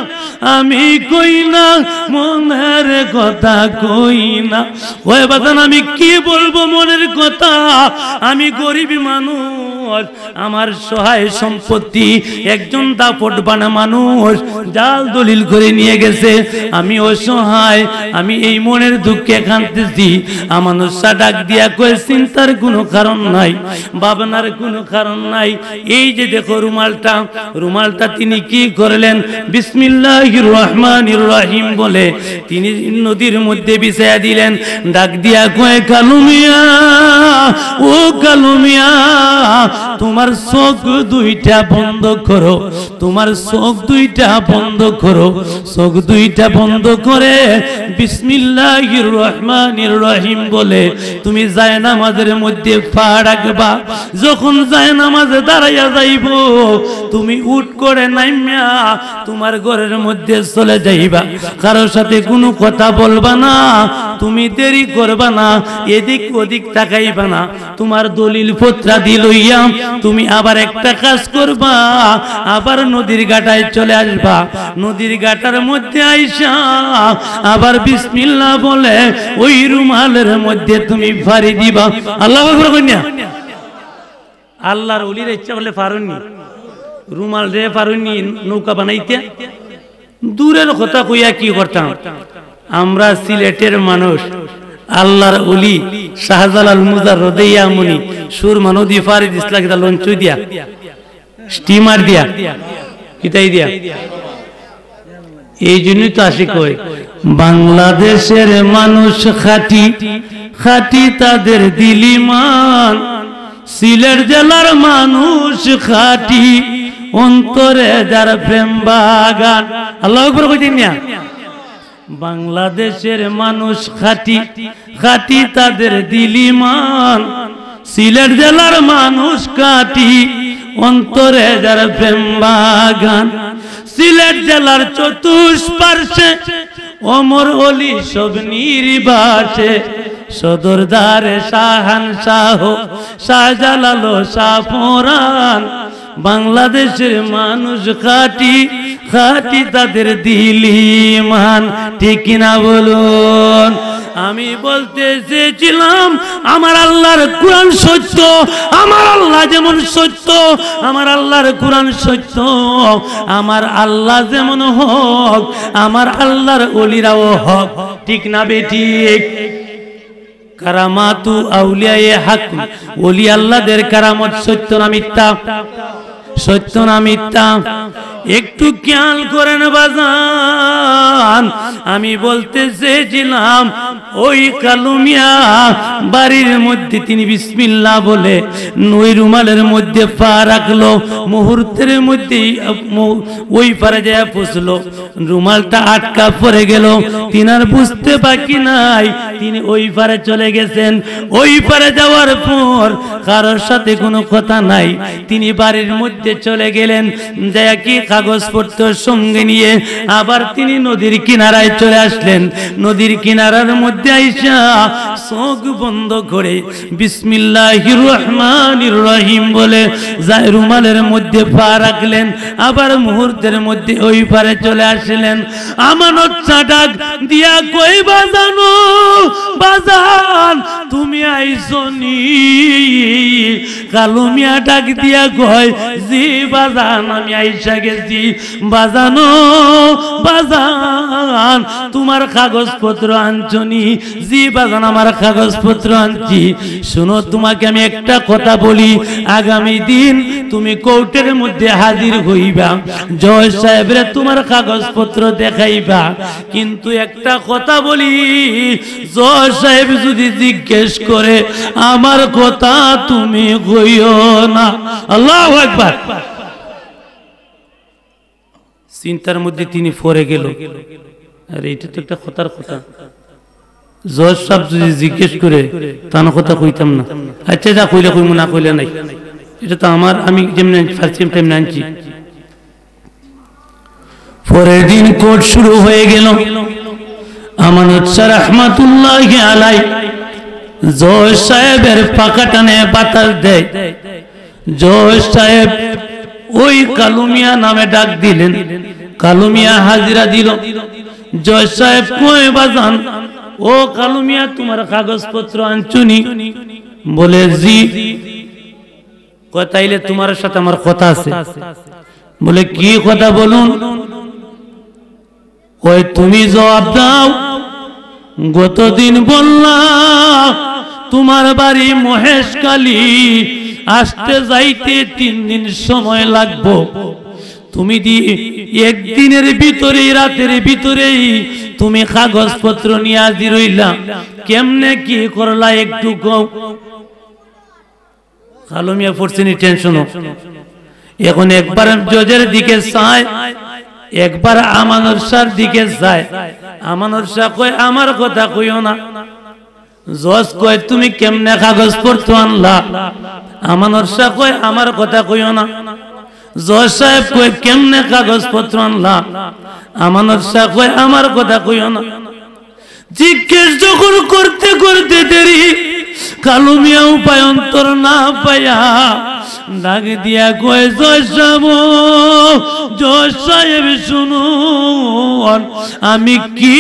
আমি কই না মনের কথা, কই না। ওই বাজান আমি কি বলবো মনের কথা? কথা, আমি গরিব মানুষ, আমার সহায় সম্পত্তি, একজন দাপট বানা মানুষ জাল দলিল করে নিয়ে গেছে, আমি অসহায়, আমি এই মনের দুঃখে কাঁদতেছি। আমানুষা ডাক দিয়া কয়ে, চিন্তার কোনো কারণ নাই, ভাবনার কোনো কারণ নাই। এই যে দেখো রুমালটা তিনি কি করলেন, বিসমিল্লাহির রহমানির রহিম বলে তিনি নদীর মধ্যে বিছায়া দিলেন। ডাক দিয়া কয়ে, কালুমিয়া, ও কালুমিয়া, তোমার চোখ দুইটা বন্ধ করো, তোমার চোখ দুইটা বন্ধ করো। চোখ দুইটা বন্ধ করে বিসমিল্লাহির রহমানির রহিম বলে তুমি জায়নামাজের মধ্যে পা রাখবা। যখন জায়নামাজে দাঁড়াইয়া যাইব, তুমি উঠ করে নাইমিয়া তোমার ঘরের মধ্যে চলে যাইবা। কারোর সাথে কোনো কথা বলবা না, তুমি দেরি করবা না, এদিক ওদিক তাকাইবা না। তোমার দলিল পত্রাদি লইয়া তুমি আবার একটা কাজ করবা, আবার নদীর ঘাটায় চলে আসবা। নদীর ঘাটার মধ্যে আইসা আবার বিসমিল্লাহ বলে ওই রুমালের মধ্যে তুমি ফাড়ি দিবা। আল্লাহু আকবার কইনা, আল্লাহর ওলির ইচ্ছা বলে পারুননি, রুমাল রে পারুননি নৌকা বানাইতে। দূরের কথা কইয়া কি করতাম আমরা, সিলেটের মানুষ, আল্লাহর ওলি শাহজালাল মুজাররদিয়া মুনি সুরমা নদী ফাড়ি দিছলা কিতা লঞ্চ দিয়া, স্টিমার দিয়া, কিতাই দিয়া। এই জন্যই তো আসি কই, বাংলাদেশের মানুষ খাঁটি, খাঁটি তাদের দিলিমান। সিলেট জেলার মানুষ খাঁটি, অন্তরে যার প্রেম বাগান। আল্লাহু আকবার কইতেন না। বাংলাদেশের মানুষ খাঁটি, খাঁটি তাদের দিলিমান। সিলেট জেলার মানুষ খাঁটি, অন্তরে যার প্রেম বাগান। সিলেট জেলার চতুষ্পার্শ্বে ওমর ওলি সব নির্বাসে, সদরদারে শাহানশাহ শাহজালাল শাহপরান। বাংলাদেশের মানুষ খাঁটি, খাঁটি তাদের দিলিমান। ঠিক কিনা বলুন? আমি বলতে চেয়েছিলাম আমার আল্লাহর কোরআন সত্য, আমার আল্লাহ যেমন সত্য, আমার আল্লাহর কোরআন সত্য, আমার আল্লাহ যেমন হক, আমার আল্লাহর ওলিরাও হক। ঠিক না বেঠিক? কারামাতু আউলিয়ায়ে হক, ওলি আল্লাহদের কারামত সত্য না মিথ্যা? সত্য না মিথ্যা? একটু খেয়াল করেন বাজান, আমি বলতে চেয়েছিলাম ওই কালুমিয়া বাড়ির মধ্যে তিনি বিসমিল্লাহ বলে ওই রুমালের মধ্যে পা রাখলো, মুহূর্তের মধ্যেই ওই পারে যায় পৌঁছলো। রুমালটা আটকা পড়ে গেল, তিনি আর বুঝতে বাকি নাই, তিনি ওই পারে চলে গেছেন। ওই পারে যাওয়ার পর কারোর সাথে কোনো কথা নাই, তিনি বাড়ির মধ্যে চলে গেলেন। দেখি কাগজপত্র সঙ্গে নিয়ে আবার তিনি নদীর কিনারায় চলে আসলেন। নদীর কিনারার মধ্যে আইসা চোখ বন্ধ করে বিসমিল্লাহির রহমানির রহিম বলে রুমালের মধ্যে পা রাখলেন। আবার মুহূর্তের মধ্যে ওই পারে চলে আসলেন। আমানত ডাক দিয়া কই, বাজানো বাজান তুমি আইসনি? কালুমিয়া ডাক দিয়া কয়, জি বাজান আমি আইসা গেছি। বাজানো বাজান তোমার কাগজপত্র আনছনি? জি বাজান আমার কাগজপত্র আনছি। শুনো তোমাকে আমি একটা কথা বলি, আগামী দিন তুমি কোর্টের মধ্যে হাজির হইবা, জজ সাহেবরে তোমার কাগজপত্র দেখাইবা। কিন্তু একটা কথা বলি, জজ সাহেব যদি জিজ্ঞেস করে আমার কথা তুমি কইও না। আল্লাহু আকবার। চিন্তার মধ্যে তিনি পড়ে গেল, আরে এটা তো একটা কথার কথা, জজ সাহেব যদি জিজ্ঞেস করে তার কথা কইতাম না। আচ্ছা যা কইলে কইমু, না কইলে নাই। এটা তো আমার, আমি যেমনি ফার্স্ট টাইম আনছি। পরের দিন কোর্ট শুরু হয়ে গেল। আমানত শাহ রাহমাতুল্লাহি আলাইহি জজ সাহেবের পাকা টানে বাতাস দেয়। জজ সাহেব ওই কালুমিয়া নামে ডাক দিলেন। কালুমিয়া হাজিরা দিল। জজ সাহেব কই বাজান, ও কালুমিয়া তোমার কাগজপত্র আনছুনি? বলে জি। তাইলে তোমার সাথে আমার কথা আছে। বলে কি কথা বলুন? ওই তুমি জবাব দাও। গতদিন বললা তোমার বাড়ি মহেশখালী, আসতে যাইতে 3 দিন সময় লাগবে। তুমি একদিনের ভিতরেই, রাতের ভিতরেই তুমি কাগজপত্র নিয়ে হাজির হইলা। কেমনে কি করলা একটু কও। কালো মিয়া পড়ছেনি টেনশন। এখন একবার জজের দিকে চায়, একবার আমানুর শাহর দিকে যায়। আমানুর শাহ কয় আমার কথা কইও না। জজ কয় তুমি কেমনে কাগজপত্র আনলা? আমানুর শাহ কয় আমার কথা কইও না। জজ সাহেব কয় কেমনে কাগজপত্র আনলা? আমানুর শাহ কয় আমার কথা কইও না। জিজ্ঞেস যখন করতে করতে দেরি, কালু মিয়া উপায়ন্তর না পাইয়া ডাক দিয়া কয় জজ সাহেব শুনুন, আমি কি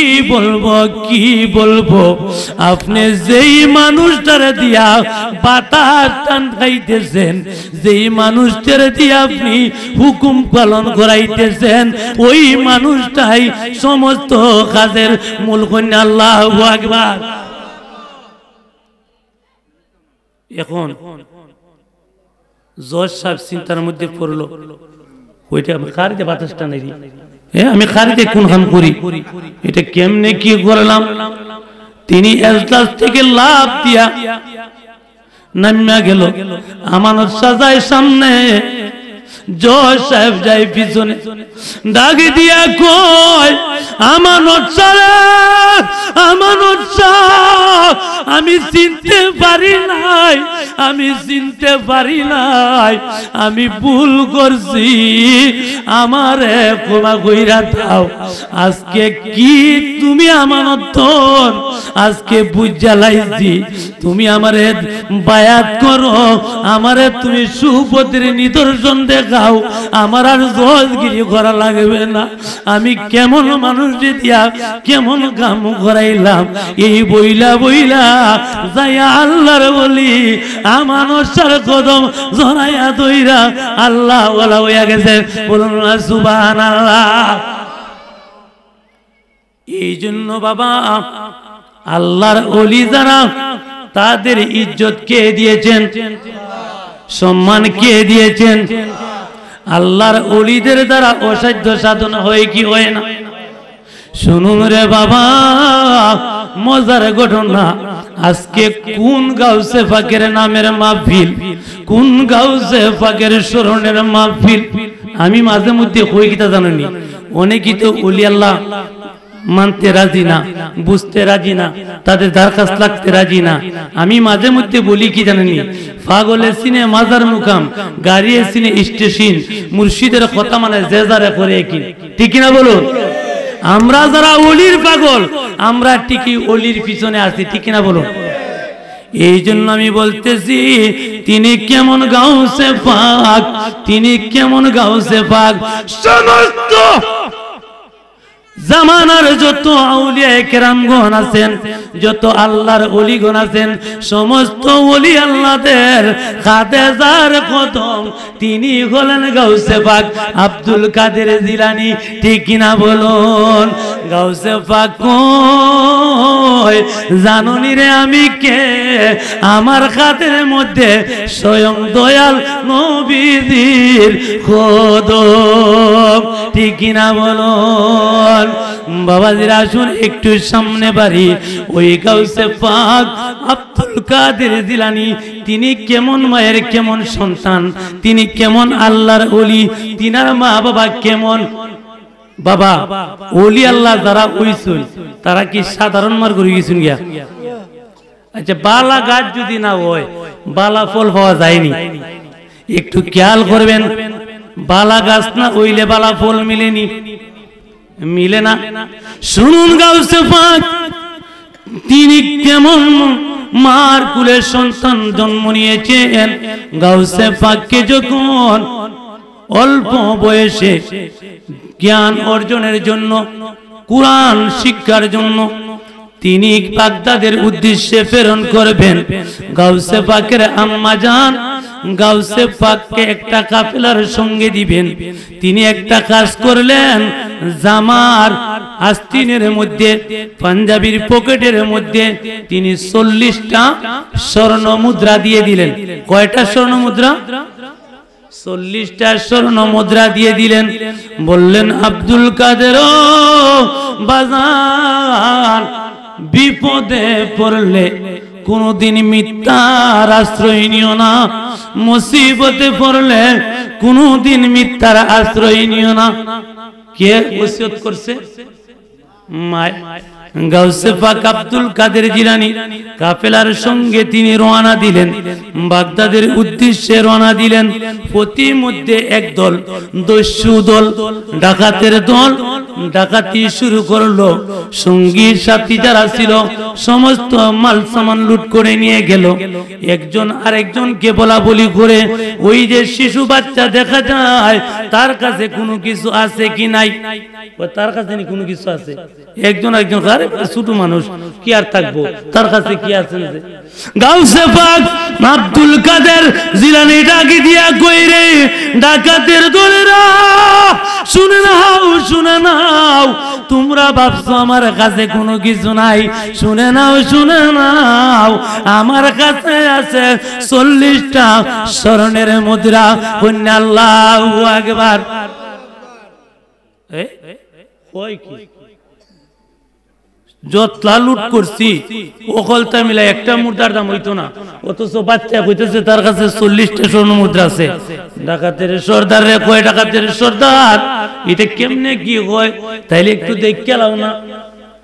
বলবো। আপনি যেই মানুষটারে দিয়া বাতাস টান খাইতেছেন, যেই মানুষটারে দিয়া আপনি হুকুম পালন করাইতেছেন, ওই মানুষটাই সমস্ত কাজের মূল কন্যা। আল্লাহু আকবার। এখন জজ সাহেব চিন্তার মধ্যে পড়লো, ওইটা আমি খারিতে বাতাসটা নেই, আমি খারিতে কোন কাম করি, এটা কেমনে কি করলাম। তিনি এজলাস থেকে লাফ দিয়া নামিয়া গেল। আমানত সাজায় সামনে, জজ সাহেব যাই পিছনে। ডাক দিয়া কয় আমানত সাহেব, আমানত সাহেব, আমি চিনতে পারি নাই, আমি ভুল করছি, আমারে ক্ষমা কইরা দাও। আজকে কি তুমি আমানত, আজকে বুঝা লাইছি, তুমি আমারে বায়াত করো, আমারে তুমি সুপতির নিদর্শন দেখাও, আমার আর জজগিরি করা লাগবে না। আমি কেমন মানুষ দিয়া কেমন কাম করাইলাম, এই বইলা যাইয়া আল্লাহর বলি আমানত শাহর কদম জড়াইয়া দইরা আল্লাহ ওয়ালা হইয়া গেছে। বলুন না সুবহানাল্লাহ। এই জন্য বাবা, আল্লাহর ওলি যারা, তাদের ইজ্জত কে দিয়েছেন, সম্মান কে দিয়েছেন? আল্লাহর ওলিদের দ্বারা অসাধ্য সাধন হয় কি হয় না? শুনুন রে বাবা, মজার ঘটনা। আজকে কোন গাউসে পাকের নামের মাহফিল, কোন গাউসে পাকের স্মরণের মাহফিল। আমি মাঝে মধ্যে কই কিতা জানেনি, অনেকেই তো ওলি আল্লাহ মানতে রাজি না, বুঝতে রাজি না, তাদের দরখাস্ত লাগতে রাজি না। আমি মাঝে মধ্যে বলি কি জানেনি, পাগলের সিনে মাজার মুকাম, গাড়ির সিনে স্টেশন, মুর্শিদের কথা মানে যে যারে করে কি, ঠিক না বলুন? আমরা যারা ওলির পাগল, আমরা ঠিকই ওলির পিছনে আছি, ঠিক না বলুন? এই জন্য আমি বলতেছি, তিনি কেমন গাউসে পাক, তিনি কেমন গাউসে পাক। সমস্ত জামানার যত আউলিয়া কেরামগণ আছেন, যত আল্লাহর ওলিগণ আছেন, সমস্ত ওলি আল্লাহদের খাদেজার কদম, তিনি হলেন গাউসে পাক আব্দুল কাদের জিলানী, ঠিক কিনা বলুন? গাউসে পাক কই জানুনি রে আমি কে, আমার খাতের মধ্যে স্বয়ং দয়াল নবীজির কদম, ঠিক কিনা বলুন? বাবাজিরা আসুন একটু সামনে বাড়ি। ওই গাউসে পাক আব্দুল কাদের জিলানী, তিনি কেমন মায়ের কেমন সন্তান, তিনি কেমন আল্লাহর ওলি, তিনার মা বাবা কেমন। বাবা ওলি আল্লাহ যারা হইছেন, তারা কি সাধারণ মার করে গেছেন গিয়া? আচ্ছা, বালা গাছ যদি না হয়, বালা ফল পাওয়া যায়নি। একটু খেয়াল করবেন, বালা গাছ না হইলে বালা ফল মিলে না। শুনুন গাউসে পাক তিনি কেমন মার কুলের সন্তান জন্ম নিয়েছেন। গাউসে পাককে যখন অল্প বয়সে জ্ঞান অর্জনের জন্য, কুরআন শিক্ষার জন্য তিনি বাগদাদের উদ্দেশ্যে প্রেরণ করবেন। গাউসে পাকের আম্মা জান গাউসে পাককে একটা কাফেলার সঙ্গে দিবেন। তিনি একটা কাজ করলেন, জামার আস্তিনের মধ্যে পাঞ্জাবির পকেটের মধ্যে তিনি 40টা স্বর্ণ মুদ্রা দিয়ে দিলেন। কয়টা স্বর্ণ মুদ্রা? 40টা স্বর্ণ মুদ্রা দিয়ে দিলেন। বললেন, আব্দুল কাদের বাজার, বিপদে পড়লে কোনদিন মিথ্যার আশ্রয় নিও না, মুসিবতে পড়লে কোনদিন মিথ্যার আশ্রয় নিও না। কে ওসিয়ত করছে? গাউসে পাক আব্দুল কাদের জিলানী কাফেলার সঙ্গে তিনি রওনা দিলেন, বাগদাদের উদ্দেশ্যে রওনা দিলেন। প্রতি মধ্যে একদল দস্যু দল, ডাকাতের দল ডাকাতি শুরু করলো। সঙ্গী সাথী যারা ছিল সমস্ত মাল সামান লুট করে নিয়ে গেল। একজন আরেকজনকে বলা বলি করে, ওই যে শিশু বাচ্চা দেখা যায় তার কাছে কোনো কিছু আছে কি নাই, তার কাছে কোনো কিছু আছে। একজন একজন ছোট মানুষ কি আর থাকবো, তার কাছে কি আছে? গাউসে পাক আব্দুল কাদের জিলানী ডাকি দিয়া কইরে, ডাকাতের দলেরা শুনে নাও, শুনে নাও, তোমরা ভাবছো আমার কাছে কোনো কিছু নাই, শুনে নাও, শুনে নাও, আমার কাছে আছে 40টা স্বর্ণের মুদ্রা। আল্লাহু আকবার। যতলা লুট করছি ওকলটা মিলে একটা মুদ্রার দাম হইতো না, অথচ বাচ্চা কইতেছে তার কাছে 40টা স্বর্ণ মুদ্রা আছে। ডাকাতের সর্দার রে কয়, ডাকাতের সর্দার এটা কেমনে কি হয়, তাইলে একটু দেখে লাও না।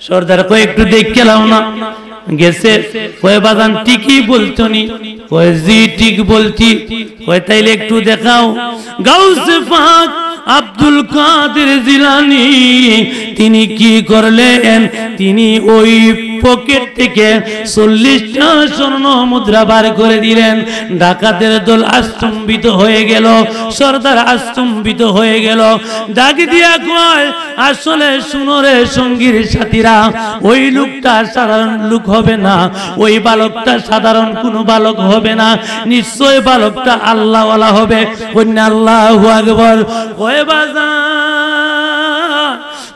সর্দার কয়, একটু দেখে লাও না। গেছে, কয় বাজান ঠিকই বলছো নি? কয় জি ঠিক বলছি। কয় তাইলে একটু দেখাও। গাউসে পাক আব্দুল কাদের জিলানী তিনি কি করলেন, তিনি ওই পকেট থেকে 40টা স্বর্ণ মুদ্রা বার করে দিলেন। ডাকাতের দল আস্তম্ভিত হয়ে গেল, সর্দার আস্তম্ভিত হয়ে গেল। ডাক দিয়া কয়, আসলে শুনরে সঙ্গীর সাথীরা, ওই লোকটা সাধারণ লোক হবে না, ওই বালকটা সাধারণ কোনো বালক হবে না, নিশ্চয় বালকটা আল্লাহওয়ালা হবে। আল্লাহু আকবার। কয় বাজার,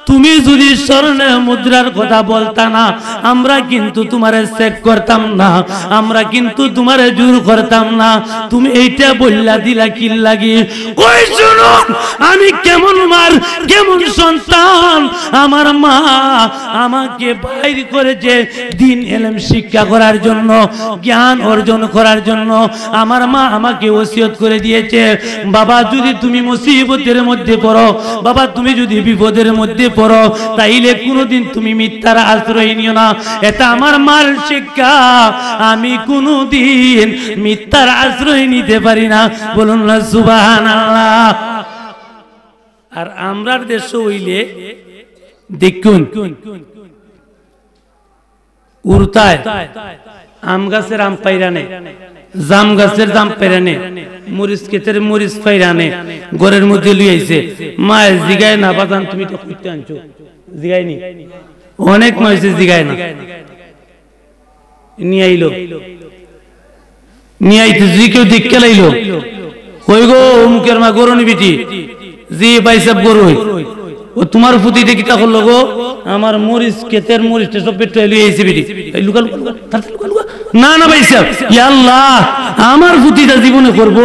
তুমি যদি স্বর্ণের মুদ্রার কথা বলতা না, আমরা কিন্তু তোমারে চেক করতাম না, আমরা কিন্তু তোমারে জোর করতাম না। তুমি এইটা বললা দিলা কি লাগি? কই শুনো, আমি কেমন মার, কেমন সন্তান। আমার মা আমাকে বাইর করেছে দিন এলেম শিক্ষা করার জন্য, জ্ঞান অর্জন করার জন্য। আমার মা আমাকে ওসিয়ত করে দিয়েছে, বাবা যদি তুমি মুসিবতের মধ্যে পড়ো, বাবা তুমি যদি বিপদের মধ্যে পড়ো, তাইলে কোনোদিন তুমি মিথ্যার আশ্রয় নিও না। এটা আমার মার শিক্ষা, আমি কোনোদিন মিথ্যার আশ্রয় নিতে পারি না। বলুন না সুবহানাল্লাহ। আর আমরার দেশ হইলে দেখুন, উড়তায় আম গাছের আম পাইরানে, জাম গাছের জাম পাইরানে, মরিচ ক্ষেতের মরিচ পাইরানে ঘরের মধ্যে লুইছে। মায়ের জিগায় না, বাজান তুমি তো খুঁজতে আনছো, জিগায়নি। অনেক মাইছে জিগায় না, নিয়ে আইলো, নিয়ে আইতে জি কেউ দেখে লাইলো, কই গো মুখের মা গরু নিবিটি, জি বাইসাব গরু, ও তোমার ফুটিতে কিতা করলো গো? আমার মরিচ ক্ষেতের মরিচটা সব পেটে লুইছে বিটি। লুকা লুকা লুকা, না না ভাই সাহেব, ইয়া আল্লাহ, আমার ফুটিটা জীবনে করব,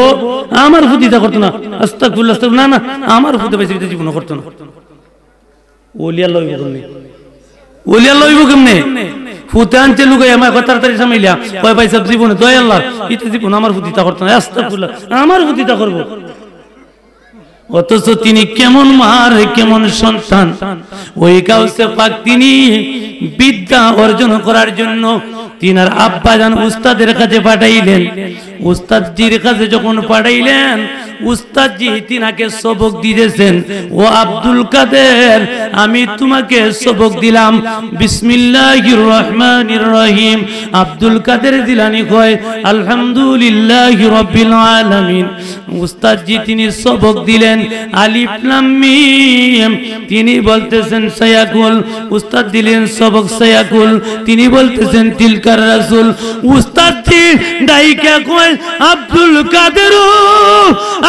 আমার ফুটিটা করতো না। আস্তাগফিরুল্লাহ, না না, আমার ফুটে ভাই জীবনে করতো না। ওলিয়া লইব কেমনে? ওলিয়া লইব কেমনে? ফুটে আনছে লুকাই আমার তাড়াতাড়ি সামাইলা, কয় ভাই সাহেব জীবনে দয় আল্লাহ, এটা জীবন আমার ফুটিটা করতো না। আস্তাগফিরুল্লাহ, আমার ফুটিটা করব। অথচ তিনি কেমন মার, কেমন সন্তান। ওই গাউসে পাক তিনি বিদ্যা অর্জন করার জন্য তিনার আব্বাজান উস্তাদের কাছে পাঠাইলেন। উস্তাদজির কাছে যখন পাঠাইলেন, উস্তাদজি তিনাকে সবক দিতেছেন, ও আব্দুল কাদের, আমি তোমাকে সবক দিলাম বিসমিল্লাহির রহমানির রহিম। আব্দুল কাদের জিলানী কয় আলহামদুলিল্লাহি রাব্বিল আলামিন। উস্তাদজি তিনি সবক দিলেন আলিফ লাম মিম, তিনি বলতেছেন সায়াকুল। উস্তাদ দিলেন সবক সায়াকুল, তিনি বলতেছেন তিলকার রাসূল। উস্তাদজি ডাইকা কয় আব্দুল কাদের,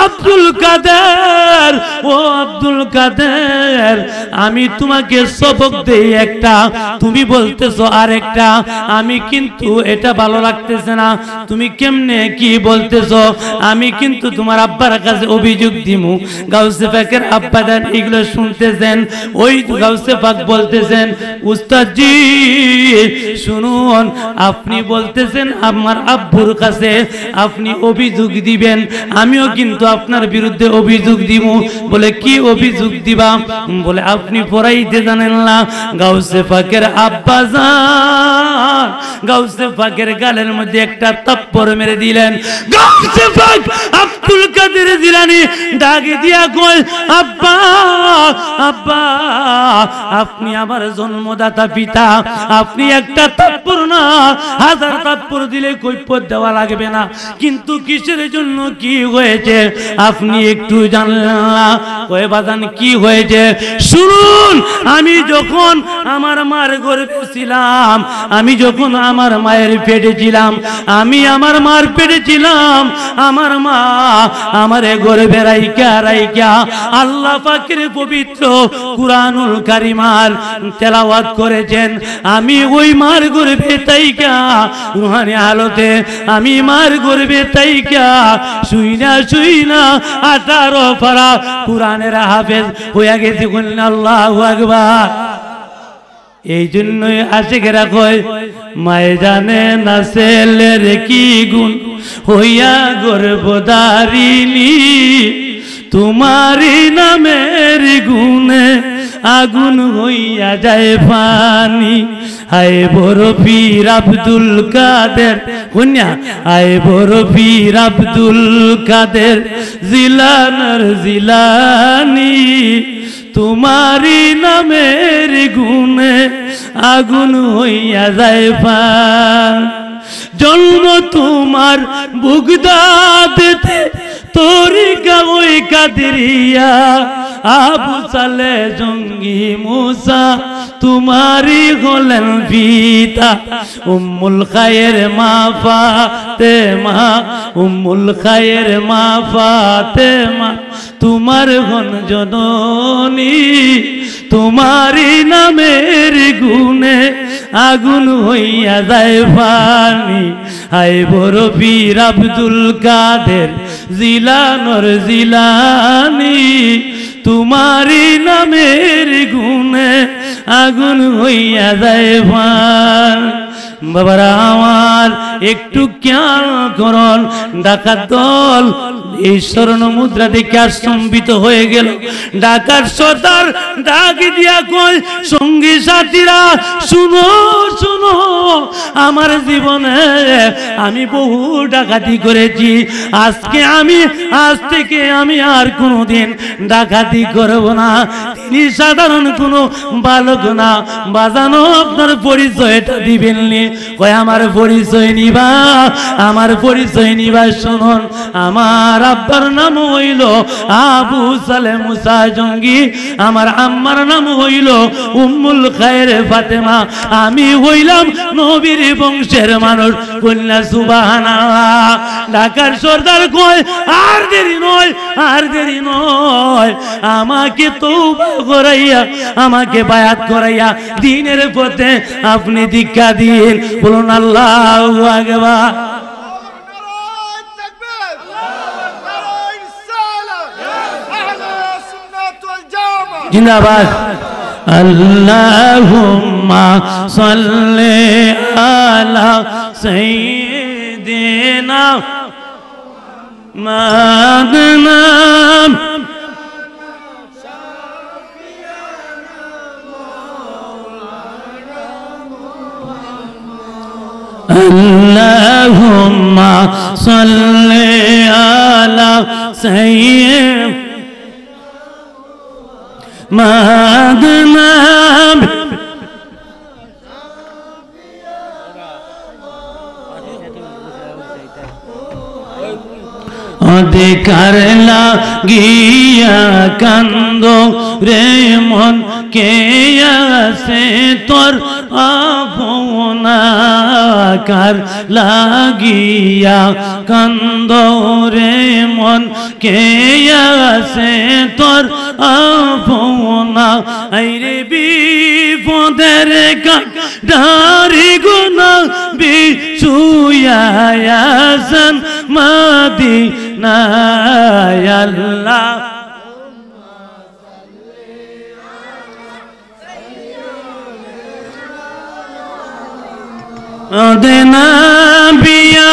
আব্দুল কাদের, ও আব্দুল কাদের, আমি তোমাকে সবক দেই একটা, তুমি বলতেছো আরেকটা, আমি কিন্তু এটা ভালো লাগতেছে না, তুমি কেমনে কি বলতেছো, আমি কিন্তু তোমার আব্বার কাছে অভিযোগ দিমু। গাউসে পাকের আব্বাজান এগুলো শুনতেছেন। ওই গাউসে পাক বলতেছেন উস্তাদজি শুনুন, আপনি বলতেছেন আমার আব্বুর কাছে আপনি অভিযোগ দিবেন, আমিও কিন্তু আপনার বিরুদ্ধে অভিযোগ দিব। বলে কি অভিযোগ দিবা? বলে আপনি পড়াইতে জানেন না। গাউসে পাকের আব্বাজান গাউসে পাকের গালের মধ্যে একটা থাপ্পড় মেরে দিলেন। গাউসে পাক আব্দুল কাদের জিলানী ডাক দিয়া কয় আব্বা, আব্বা, আপনি আমার জন্মদাতা পিতা, আপনি একটা থাপ্পড় না হাজার থাপ্পড় দিলে কৈফিয়ত দেওয়া লাগবে না, কিন্তু কিসের জন্য কি হয়েছে আপনি একটু জানলেন না। কয় বাজান কি হয়েছে? শুনুন, আমি যখন আমার মার গর্ভে ছিলাম, আমি যখন আমার মায়ের পেটে ছিলাম, আমি আমার মার পেটে ছিলাম, আমার মা আমারে গর্ভে রাইখা রাইখা আল্লাহ পাকের পবিত্র কুরআনুল কারীমার তেলাওয়াত করেছেন। আমি ওই মার গর্ভে তাইকা রুহানি হালতে, আমি মার গর্ভে তাইকা শুইনা শুইনা 18 পারা কুরআনের হাফেজ হইয়া গেছি। বলেন আল্লাহু আকবার। এই জন্যই আশিকেরা কয় মায়ে জানে না ছেলের কি গুণ, হইয়া গর্ভধারিণী তোমারি নামের গুণে আগুন হইয়া যায় পানি। হায় বড় পীর আব্দুল কাদের, কন্যা হায় বড় পীর আব্দুল কাদের জিলানার জিলানি, তোমারি নামের গুণে আগুন হইয়া যায় পানি। জন্ম তোমার বুগদাদেতে তরিকা ওই কাদেরিয়া, আবু সালে জঙ্গি মুসা তোমারি হলেন পিতা। উম্মুল খায়ের মা ফাতেমা, উম্মুল খায়ের মা ফাতেমা তোমার হন জননী, তোমারি নামের গুণে আগুন হইয়া যায় পানি। হায় বড় পীর আব্দুল কাদের জিলানোর জিলানি, তোমারি নামের গুণে আগুন হইয়া যায় পানি। বাবারা আমার একটু খেয়াল করুন, ডাকাত দল এই স্বর্ণ মুদ্রা দেখে আস্তম্ভিত হয়ে গেল। ডাকাত সর্দার ডাক দিয়া কয় সঙ্গী সাথীরা শুনো শুনো, আমার জীবনে আমি বহু ডাকাতি করেছি, আজ থেকে আমি আর কোনোদিন ডাকাতি করব না। তিনি সাধারণ কোনো বালক না। বাজানো আপনার পরিচয়টা দিবেননি? কয় আমার পরিচয় নিবা, আমার পরিচয় নিবা। শুনুন, আমার আব্বার নাম হইল আবু সালে মুসা জঙ্গি, আমার আম্মার নাম হইল উম্মুল খায়ের ফাতেমা, আমি হইলাম নবীর বংশের মানুষ। কন্যা সুবহানাল্লাহ। ঢাকার সর্দার কয় আর দেরি নয়, আর দেরি নয়, আমাকে তওবা করাইয়া, আমাকে বায়াত করাইয়া দ্বীনের পথে আপনি দীক্ষা দিন। বলুন আল্লাহু আকবার। জিন্দাবাদ। আল্লাহুম্মা সাল্লি আলা সাইয়্যিদিনা মাওলানা আল্লাহুম্মা সাল্লি আলা সাইয়্যিদিনা অধিকার লাগিয়া কান্দ রে মন কে আছে তোর আপনার লাগিয়া কান্দ রে মন কে আছে তোর আপনা আইরে বিপদের কাটারি গুনা বিছুয়ায়াছেন মদিনায় আল্লাহ দেনা বিয়া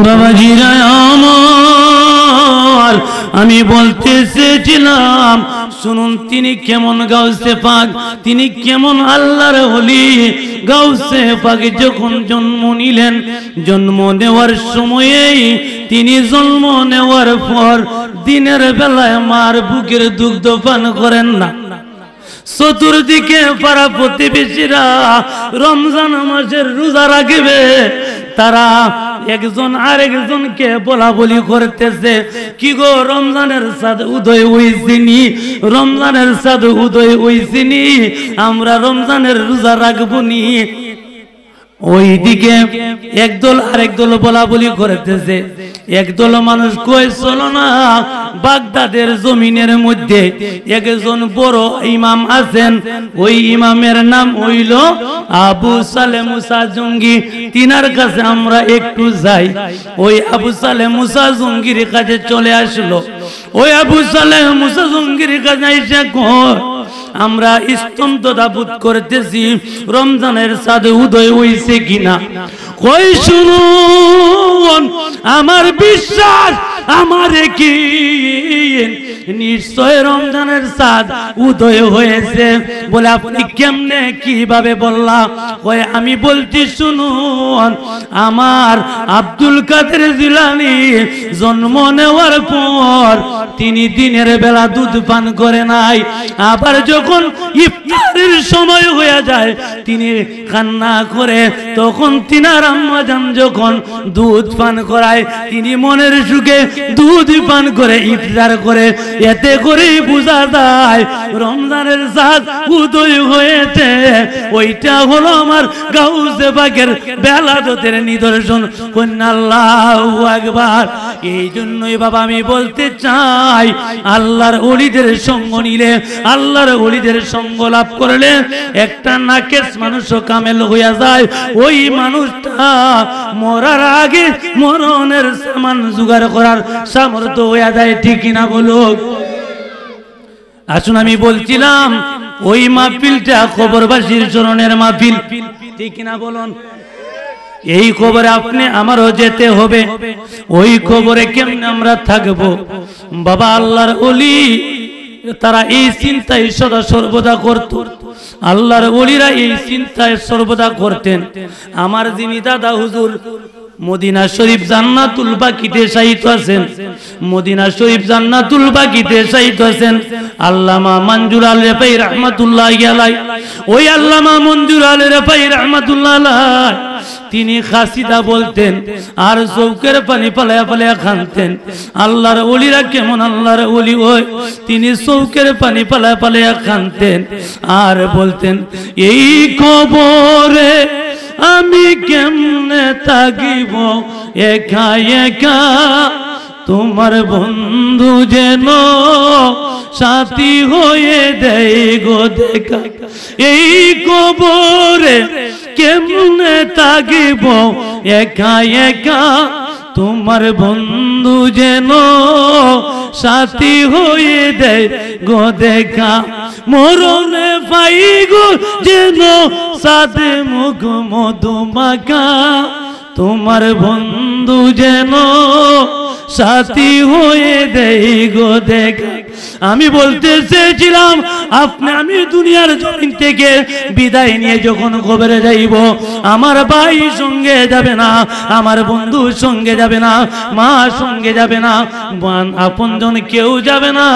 বাবাজিরা আমার আমি বলতে চেয়েছিলাম শুনুন তিনি কেমন গাউসে পাক, তিনি কেমন আল্লাহর ওলি। গাউসে পাক যখন জন্ম নিলেন, জন্ম নেওয়ার সময়েই তিনি জন্ম নেওয়ার পর দিনের বেলায় মার বুকের দুগ্ধ পান করেন না। চতুর্দিকে পাড়া প্রতিবেশীরা রমজান মাসের রোজা রাখবে, তারা একজন আরেকজনকে বলা বলি করতেছে, কি গো রমজানের চাঁদ উদয় হইছিনি, রমজানের চাঁদ উদয় হইছিনি, আমরা রমজানের রোজা রাখবো নি। ওইদিকে একদল আরেকদল বলা বলি করতেছে। একদল মানুষ কই চলো না, বাগদাদের জমিনের মধ্যে একজন বড় ইমাম আছেন, ওই ইমামের নাম হইল আবু সালেহ মুসা জঙ্গি, তিনার কাছে আমরা একটু যাই। ওই আবু সালেহ মুসা জঙ্গির কাছে চলে আসলো। ওই আবু সালেহ মুসা জঙ্গির কাছে এসে কয়, আমরা স্তম্ভতা বোধ করতেছি রমজানের চাঁদ উদয় হইছে কিনা। কই শুনুন, আমার বিশ্বাস আমার কি নিশ্চয় রমজানের চাঁদ উদয় হয়েছে। বলে আপনি কেমনে কিভাবে বললা? কয় আমি বলছি শুনুন, আমার আব্দুল কাদের জিলানী জন্ম নেওয়ার পর তিনি দিনের বেলা দুধ পান করে নাই, আবার যখন ইফতারের সময় হয়ে যায় তিনি কান্না করে, তখন তিনার আম্মা জান যখন দুধ পান করায় তিনি মনের সুখে দুধ পান করে ইফতার করে। এতে করেই বোঝা যায় রমজানের চাঁদ উদয় হয়েছে। ওইটা হলো আমার গাউসে পাকের বেলাদতের নিদর্শন। কন্যা আল্লাহু আকবার। এই জন্যই বাবা আমি বলতে চাই, আল্লাহর ওলিদের সঙ্গ নিলে, আল্লাহর ওলিদের সঙ্গ লাভ করলে একটা নাকেশ মানুষও কামেল হইয়া যায়। ওই মানুষটা মরার আগে মরণের সামান জোগাড় করার সামর্থ্য হইয়া যায়। ঠিক কিনা বলুক? আসুন, আমি বলছিলাম ওই মাহফিলটা কবরবাসীর চরণের মাহফিল। ঠিক কিনা বলুন? এই কবরে আপনি আমারও যেতে হবে। ওই কবরে কেমনে আমরা থাকবো? বাবা আল্লাহর ওলি তারা এই চিন্তায় সদা সর্বদা করত। আল্লাহর ওলিরা এই চিন্তায় সর্বদা করতেন। আমার যিনি দাদা হুজুর মদিনা শরীফ জান্নাতুল বাকিতে শায়িত আছেন, মদিনা শরীফ জান্নাতুল বাকিতে শায়িত আছেন আল্লামা মঞ্জুর আল রেফাই রাহমাতুল্লাহি আলাইহি। ওই আল্লামা মঞ্জুর আল রেফাই রাহমাতুল্লাহি আলাইহি তিনি খাসিদা বলতেন আর চৌকের পানি পালায়া পালায়া খানতেন। আল্লাহর ওলিরা কেমন আল্লাহর ওলি হয়, তিনি চৌকের পানি পালায়া পালায়া খানতেন আর বলতেন, এই কবরে আমি কেমনে থাকিব একা একা, তোমার বন্ধু যেন সাথী হয়ে দেয় গো দেখা। এই কবরে কেমনে থাকিব একা একা, তোমার বন্ধু যেন সাথী হয়ে দেয় গো দেখা। মরণে পাই গো যেন সাথে মুখ মধুমাখা, তোমার বন্ধু যেন সাথী হয়ে দেই গো দেখা। আমি বলতে চেয়েছিলাম আমি দুনিয়ার জমিন থেকে বিদায় নিয়ে যখন কবরে যাইব, আমার ভাই সঙ্গে যাবে না, আমার বন্ধু সঙ্গে যাবে না, মা সঙ্গে যাবে না, আপনজন কেউ যাবে না।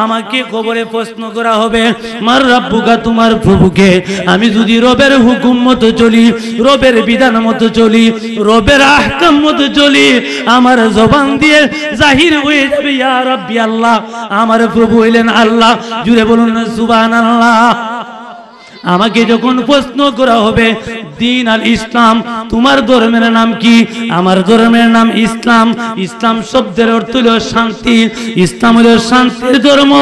আমাকে কবরে প্রশ্ন করা হবে, মার রাব্বুকা, তোমার প্রভুকে। আমি যদি রবের হুকুম মতো চলি, রবের বিধান মতো চলি, রবের আহকাম মতো চলি, আমার জবান দিয়ে জাহির হয়ে যাবে ইয়া রাব্বি আল্লাহ। আমার প্রভু হইলেন আল্লাহ। জুড়ে বলুন না সুবহানাল্লাহ। আমাকে যখন প্রশ্ন করা হবে, দ্বীন আল ইসলাম, তোমার ধর্মের নাম কি? আমার ধর্মের নাম ইসলাম। ইসলাম শব্দের অর্থ হলো শান্তি। ইসলাম হলো শান্তির ধর্ম।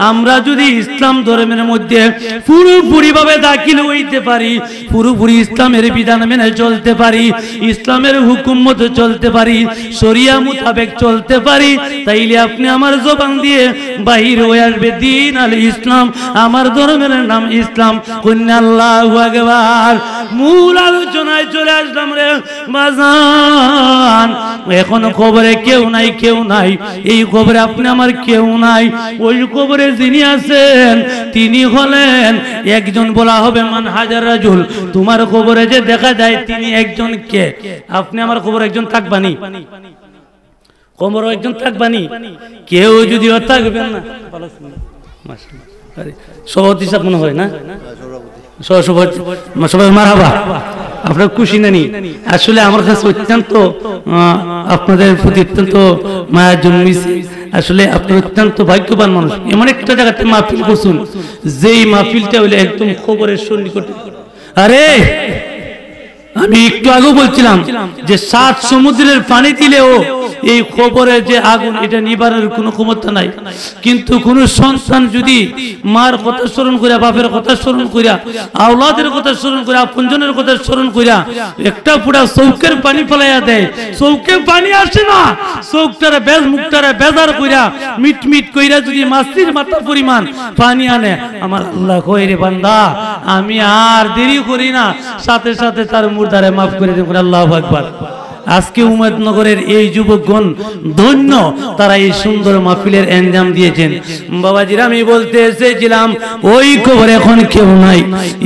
আমরা যদি ইসলাম ধর্মের মধ্যে পুরোপুরি ভাবে দাখিল হইতে পারি, পুরোপুরি ইসলামের বিধান মেনে চলতে পারি, ইসলামের হুকুম মতো চলতে পারি, শরিয়া মোতাবেক চলতে পারি, তাইলে আপনি আমার জবান দিয়ে বাহির হয়ে আসবে দ্বীন আল ইসলাম, আমার ধর্মের নাম ইসলাম। আল্লাহু আকবার। মূল আলোচনায় চলে আসলাম রে বাজান। এখন কবরে কেউ নাই, কেউ নাই। এই কবরে আপনি আমার কেউ নাই। ওই কবরে যিনি আছেন তিনি হলেন একজন, বলা হবে মান হাজার রাজুল। তোমার কবরে যে দেখা যায় তিনি একজন কে? আপনি আমার কবরে একজন থাকবানি, কবরে একজন থাকবানি, কেউ যদিও থাকবেন না। সভাপতি সাহেব মনে হয় না, সবাই মারহাবা। আপনার খুশি নানি? আসলে আমার কাছে অত্যন্ত আপনাদের প্রতি অত্যন্ত মায়া জন্মিছে। আসলে আপনি অত্যন্ত ভাগ্যবান মানুষ। এমন একটা জায়গাতে মাহফিল করছেন, যেই মাহফিলটা হইলে একদম খবরের সন্নিকটে। আরে আমি একটু আগে বলছিলাম যে 7 সমুদ্রের পানি দিলেও এই খবরের যে আগুন, এটা নিবারের কোনো ক্ষমতা নাই। কিন্তু কোন সন্তান যদি মার কথা স্মরণ করিয়া, বাপের কথা স্মরণ করিয়া, আওলাদের কথা স্মরণ করিয়া, আপনজনের কথা স্মরণ করিয়া একটা পুরা চৌকের পানি ফেলাইয়া দেয়, চৌকে পানি আসে না, চৌকটারে মুখটারে বেজার কইরা মিট মিট কইরা যদি মাছির মাথা পরিমাণ পানি আনে, আমার আল্লাহ কই রে বান্দা, আমি আর দেরি করি না, সাথে সাথে তার মুর্দারে মাফ করে দেব। আল্লাহু আকবার। আজকে উম্মতনগরের এই যুবকগণ ধন্য, তারা এই সুন্দর মাহফিলের এনজাম দিয়েছেন। বাবাজিরা, আমি বলতে এসেছিলাম ওই কবরে এখন কেউ নাই,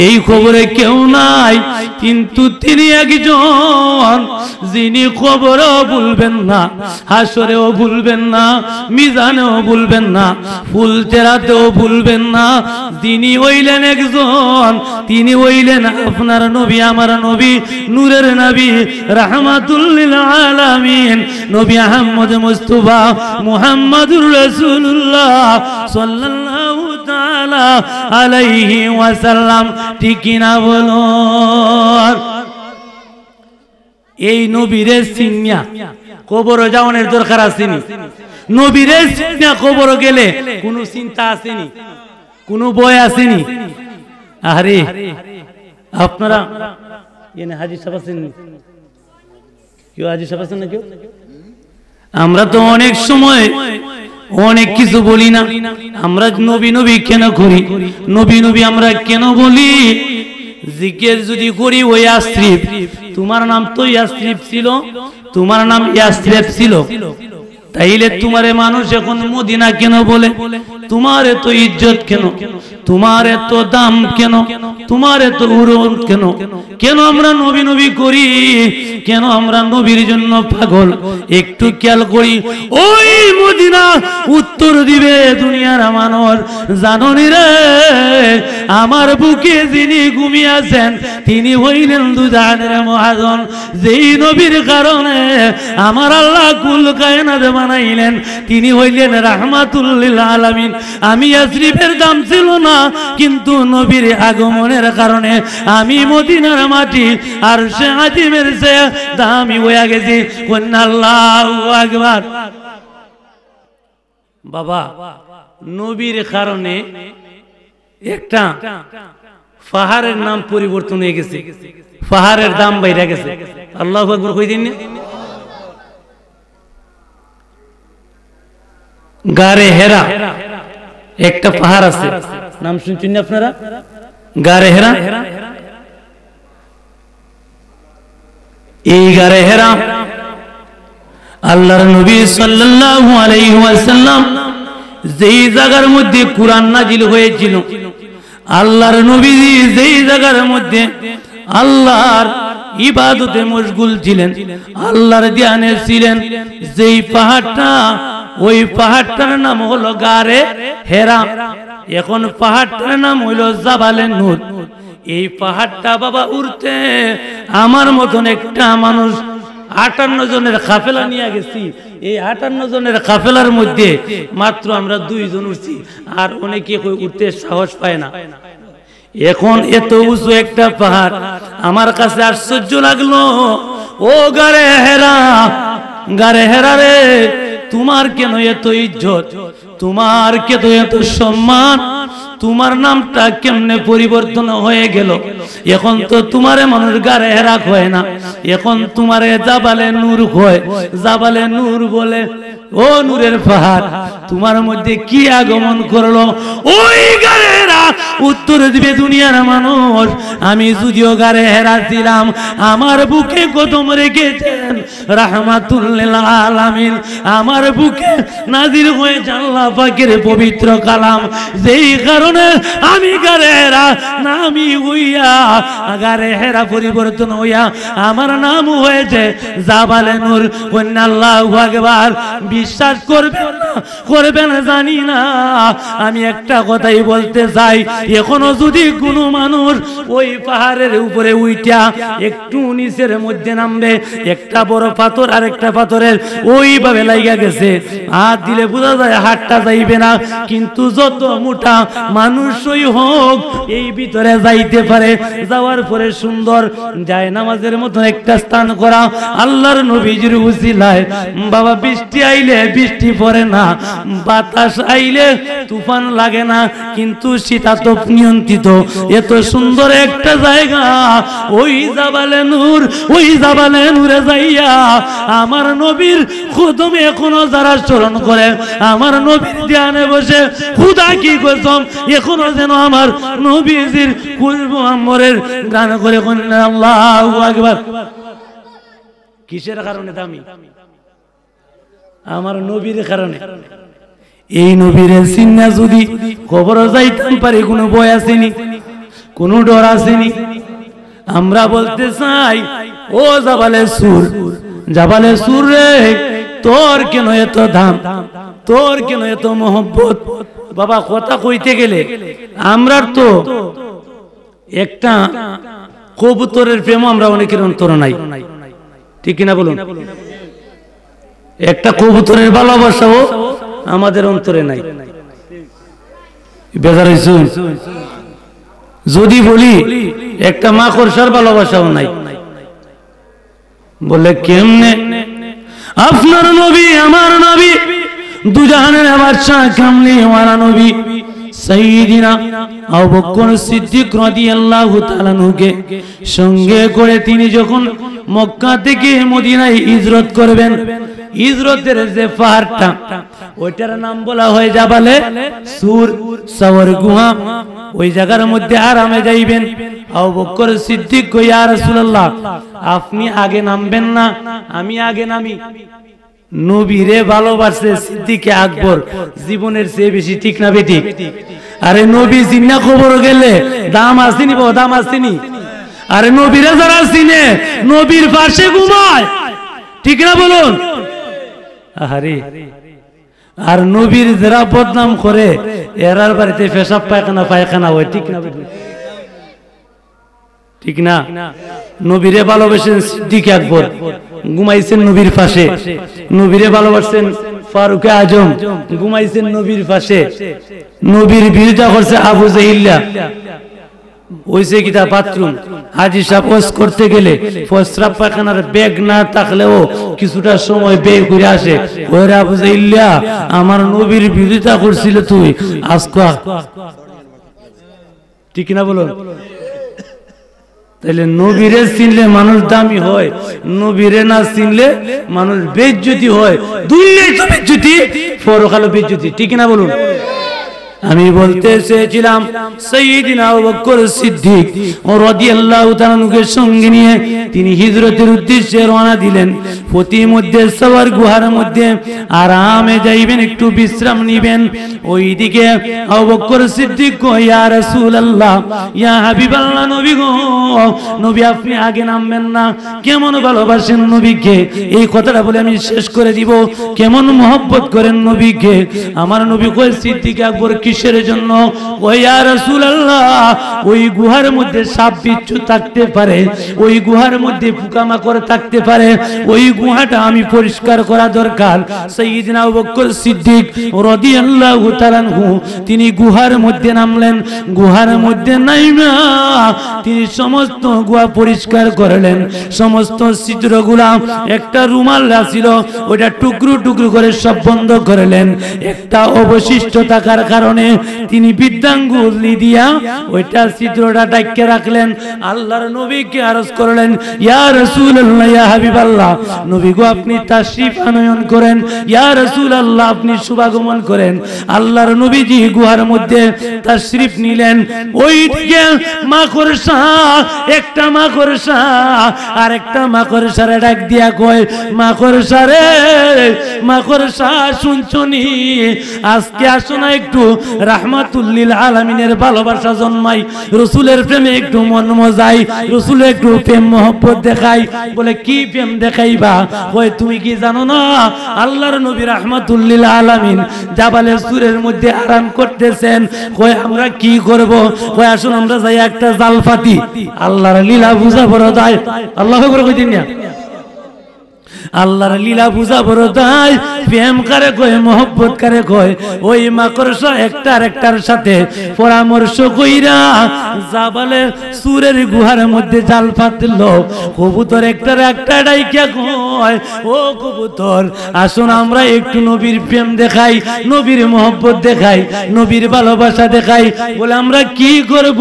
এই কবরে কেউ নাই, কিন্তু তিনি একজন যিনি কবরেও ভুলবেন না, হাসরেও ভুলবেন না, মিজানেও ভুলবেন না, ফুলচেরাতেও ভুলবেন না। তিনি হইলেন একজন, তিনি হইলেন আপনার নবী, আমার নবী, নূরের নবী, রাহমাতুল লিল আলামিন, নবী আহমদ মুস্তাফা মুহাম্মাদুর রাসূলুল্লাহ সাল্লাল্লাহু তাআলা আলাইহি ওয়াসাল্লাম। ঠিক কি না বলুন? এই নবীরে চিনিয়া কবরে যাওয়ার দরকার আসেনি। নবীরে চিনিয়া কবরে গেলে কোনো চিন্তা আসেনি, কোনো ভয় আসেনি। আরে আপনারা এনে হাজী সাহেব আছেন? কেউ হাজী সাহেব আছেন না? কেউ? আমরা তো অনেক সময় অনেক কিছু বলি না। আমরা নবী নবী কেন করি? নবী নবী আমরা কেন বলি? জিকির যদি করি ওই ইয়াসরিব, তোমার নাম তো ইয়াসরিব ছিল, তোমার নাম ইয়াসরিব ছিল, তাইলে তোমারে মানুষ এখন মদিনা কেন বলে? তোমার এত ইজ্জত কেন? তোমার এত দাম কেন? তোমার এত উরুন কেন? কেন আমরা নবী নবী করি? কেন আমরা নবীর জন্য পাগল? একটু খেয়াল করি। ওই মদিনা উত্তর দিবে দুনিয়ার মানুষ, জাননি রে, আমার বুকে যিনি ঘুমিয়ে আছেন তিনি হইলেন দুজাহানের মহাজন, যেই নবীর কারণে আমার আল্লাহ কুল কায়নাত বানাইলেন, তিনি হইলেন রাহমাতুল লিল আলামিন। আমি ইয়াসরিবের দাম ছিল না, কিন্তু নবীর আগমনের কারণে আমি মদিনার মাটি আর সে আজিমের সে দামি হয়ে গেছি। আল্লাহু আকবার। বাবা, নবীর কারণে একটা পাহাড়ের নাম পরিবর্তন হয়ে গেছে, পাহাড়ের দাম বাইরে গেছে। আল্লাহু আকবার কই দিন। গারে হেরা একটা পাহাড় আছে, নাম শুনছেন আপনারা? গারে হেরা। এই গারে হেরা আল্লাহর নবী সাল্লাল্লাহু আলাইহি ওয়াসাল্লাম যেই জায়গার মধ্যে কুরআন নাজিল হয়েছিল, আল্লাহর নবী যেই জায়গার মধ্যে আল্লাহর ইবাদতে মশগুল ছিলেন, আল্লাহর ধ্যানে ছিলেন, যেই পাহাড়টা, ওই পাহাড়টার নাম হলো গারে হেরা। এখন পাহাড়টার নাম হইল জাবালে নূর। এই পাহাড়টা বাবা উঠতে আমার মতন একটা মানুষ 58 জনের কাফেলা নিয়ে গেছি। এই 58 জনের কাফেলার মধ্যে মাত্র আমরা 2 জন উঠছি, আর অনেকে উঠতে সাহস পায় না। এখন এত উঁচু একটা পাহাড় আমার কাছে আশ্চর্য লাগলো। ও গারে হেরা, গারে হেরা রে, তোমার কেন এত ইজ্জত, তোমার কেন এত সম্মান, তোমার নামটা কেমনে পরিবর্তন হয়ে গেল? এখন তো তোমারে মানুষ গারে হেরা হয় না, এখন তোমারে জাবালে নূর হয়। জাবালে নূর বলে, ও নূরের পাহাড়, তোমার মধ্যে কি আগমন করলো? ওই গারে হেরা উত্তর দিবে দুনিয়ার মানুষ, আমি যদিও গারে হেরা ছিলাম, আমার বুকে কদম রেখেছেন রাহমাতুল লিল আলামিন, আমার বুকে নাজির হয়েছে আল্লাহ পাকের পবিত্র কালাম, যেই কারণে আমি গারে হেরা নামি হইয়া, গারে হেরা পরিবর্তন হইয়া আমার নাম হয়েছে জাবালে নূর। আল্লাহু আকবার। বিশ্বাস করবেন জানি না, আমি একটা কথাই বলতে চাই, এখনো যদি কোনো মানুষ ওই পাহাড়ের উপরে উইটা একটু নিচের মধ্যে নামবে, একটা বড় পাথর আর একটা পাথরের ওইভাবে লাগা গেছে, হাত দিলে বোঝা যায় হাতটা যাইবে না, কিন্তু যত মোটা মানুষই হোক এই ভিতরে যাইতে পারে। যাওয়ার পরে সুন্দর যায় নামাজের মতো একটা স্থান করা আল্লাহর নবীজির উসিলায়। বাবা বৃষ্টি আইলে বৃষ্টি পড়ে না, বাতাস আইলে তুফান লাগে না, কিন্তু শীতাতপ নিয়ন্ত্রিত এত সুন্দর একটা জায়গা, ওই জাবালে নূর, ওই জাবালে নূরে যাইয়া আমার নবীর কদমে এখনো যারা স্মরণ করে, আমার নবীর ধ্যানে বসে খুদা কি কসম এখনো যেন আমার নবীজির কুলবুআম্বরের গান করে আল্লাহু আকবার। কিসের কারণে দামি? আমার নবীর কারণে। এই নবীর সিন্না যদি কবর যাইতাম পারি, কোনো ভয় আসেনি, কোনো ডর আসেনি। আমরা বলতে চাই, ও জাবালে সুর, জাবালে সুর রে, তোর কেন এত দাম, তোর কেন এত মহব্বত? বাবা কথা কইতে গেলে আমরা তো একটা কবুতরের প্রেম আমরা অনেকের অন্তর নাই, ঠিক কিনা বলুন? একটা কবুতরের ভালোবাসাও আমাদের অন্তরে নাই। বেজার হইছো? যদি বলি একটা মাকড়সার ভালোবাসাও নাই, বলে কেমনে? আপনার নবী আমার নবী দুজাহানের বাদশাহ কামলিওয়ালা নবী সাইয়্যিদিনা আবু বকর সিদ্দিক রাদিয়াল্লাহু তাআলা আনহুকে সঙ্গে করে তিনি যখন মক্কা থেকে মদিনায় হিজরত করবেন, হিজরতের যে পাহাড়টা ওইটার নাম বলা হয় জাবালে সুর, সাওয়ার গুহা। ওই জায়গার মধ্যে আরামে যাইবেন। আবু বকর সিদ্দিক কই, ইয়া রাসূলুল্লাহ আপনি আগে নামবেন না, আমি আগে নামি? নবীরে ভালোবাসে সিদ্দিকে আকবর জীবনের চেয়ে বেশি, ঠিক না বেটি? আরে নবী জিন্না খবর গেলে দাম আসেনি, বাবা দাম আসেনি। আরে নবীরে যারা চিনে নবীর পাশে ঘুমায়, ঠিক না বলুন? আরে আর নবীর যারা বদনাম করে এরার বাড়িতে পেশাব পায়খানা হয়, ঠিক না বেটি? ঠিক না? নবীরে ভালোবাসেন সিদ্দিক আকবর, ঘুমাইছেন নবীর পাশে। নবীরে ভালোবাসেন ফারুক আজম, ঘুমাইছেন নবীর পাশে। নবীর বিরোধিতা করছে আবু জাহিল্লা, ওইসে কিতা বাথরুম হাজি সাহেব ওয়াজ করতে গেলে প্রস্রাব পায়খানার ব্যাগ না থাকলেও কিছুটা সময় বের করে আসে। ওরে আবু জাহিল্লা, আমার নবীর বিরোধিতা করছিল তুই আজকা, ঠিক না বলুন? তাহলে নবীরে চিনলে মানুষ দামি হয়, নবীরে না চিনলে মানুষ বেইজ্জতি হয়। দুনিয়ায় তো বেইজ্জতি, পরকালে বেইজ্জতি, ঠিক না বলুন? আমি বলতে চেয়েছিলাম সাইয়্যিদিনা আবু বকর সিদ্দিক রাদিয়াল্লাহু তাআলা আনহুকে সঙ্গে নিয়ে তিনি হিজরতের উদ্দেশ্যে রওনা দিলেন। প্রতিমধ্যে সওয়ার গুহার মধ্যে আরামে যাইবেন, একটু বিশ্রাম নিবেন। ওইদিকে আবু বকর সিদ্দিক কয়, ইয়া রাসূলুল্লাহ, ইয়া হাবিবাল্লাহ, নবী গো, নবী আপনি আগে নামবেন না? কেমন ভালোবাসেন নবীকে, এই কথাটা বলে আমি শেষ করে দিব। কেমন মহব্বত করেন নবীকে। আমার নবী কয়, সিদ্দিক আকবর কিসের জন্য? ওই ইয়া রাসূলুল্লাহ, ওই গুহার মধ্যে সাপ বিচ্ছু থাকতে পারে, ওই গুহার মধ্যে পোকামাকড় থাকতে পারে, ওই গুহাটা আমি পরিষ্কার করা দরকার। সাইয়্যিদনা আবু বকর সিদ্দিক রাদিয়াল্লাহু তাআলা আনহু তিনি গুহার মধ্যে নামলেন। গুহার মধ্যে নাইমা তিনি সমস্ত গুহা পরিষ্কার করলেন। সমস্ত ছিদ্রগুলা, একটা রুমাল ছিল ওটা টুকরো টুকরো করে সব বন্ধ করলেন। একটা অবশিষ্ট থাকার কারণে তিনি বৃদ্ধাঙ্গুলি দিয়া ওইটা ছিদ্রটা ঢাকে রাখলেন। আল্লাহর নবীকে আরজ করলেন, ইয়া রাসূলুল্লাহ, ইয়া হাবিবাল্লাহ, নবী গো আপনি তাশরীফ আনয়ন করেন, ইয়া রাসূলুল্লাহ আপনি শুভাগমন করেন। আল্লাহর নবীজি গুহার মধ্যে তাশরীফ নিলেন। ওইদিকে মাকড়সা, একটা মাকড়সা আর একটা মাকড়সারে ডাক দিয়া কয়, মাকড়সা রে, মাকড়সা শুনছনি, আজকে আসো না একটু রাহমাতুল লিল আলামিনের ভালোবাসা জন্মাই, রাসূলের প্রেমে একটু মন মজাই, রাসূলের একটু প্রেম মহব্বত দেখাই। বলে কি প্রেম দেখাইবা? কয় তুমি কি জানো না আল্লাহর নবী রাহমাতুল লিল আলামিন জাবালে সুরের মধ্যে আরাম করতেছেন। কয় আমরা কি করব? কয় আসুন আমরা যাই একটা জাল পাতি, আল্লাহর লীলা বুঝা বড় দায়। আল্লাহু আকবার কই দিন না, আল্লাহর লীলা বুঝা বড় দায়। প্রেম করে কয়, মহব্বত করে কয়। ওই মাকড়সা একটা আরেকটার সাথে পরামর্শ কইরা জাবালে সুরের গুহার মধ্যে জাল পাতলো। কবুতর একটা একটা ডাইকা কয়, ও কবুতর আসুন আমরা একটু নবীর প্রেম দেখাই, নবীর মহব্বত দেখাই, নবীর ভালোবাসা দেখাই। বলে আমরা কি করব?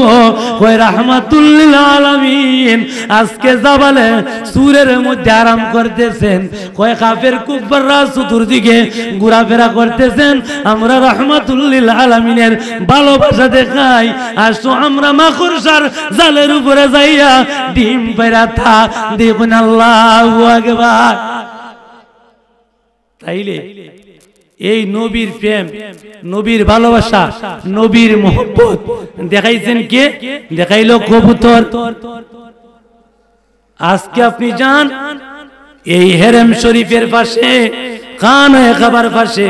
কয় রাহমাতুল লিল আলামিন আজকে জাবালে সুরের মধ্যে আরাম করতেছেন। কয় কাফের কুফাররা চতুর্দিকে ঘোরাফেরা করতেছেন, আমরা রাহমাতুল লিল আলামিনের ভালোবাসা দেখাই। আসো আমরা মাকড়সার জালের উপরে যাইয়া ডিম পেরা থা দেখুন। আল্লাহু আকবার। তাইলে এই নবীর প্রেম, নবীর ভালোবাসা, নবীর মহব্বত দেখাইছেন কে? দেখাইলো কবুতর। আজকে আপনি যান এই হেরেম শরীফের পাশে, খানা খাবার পাশে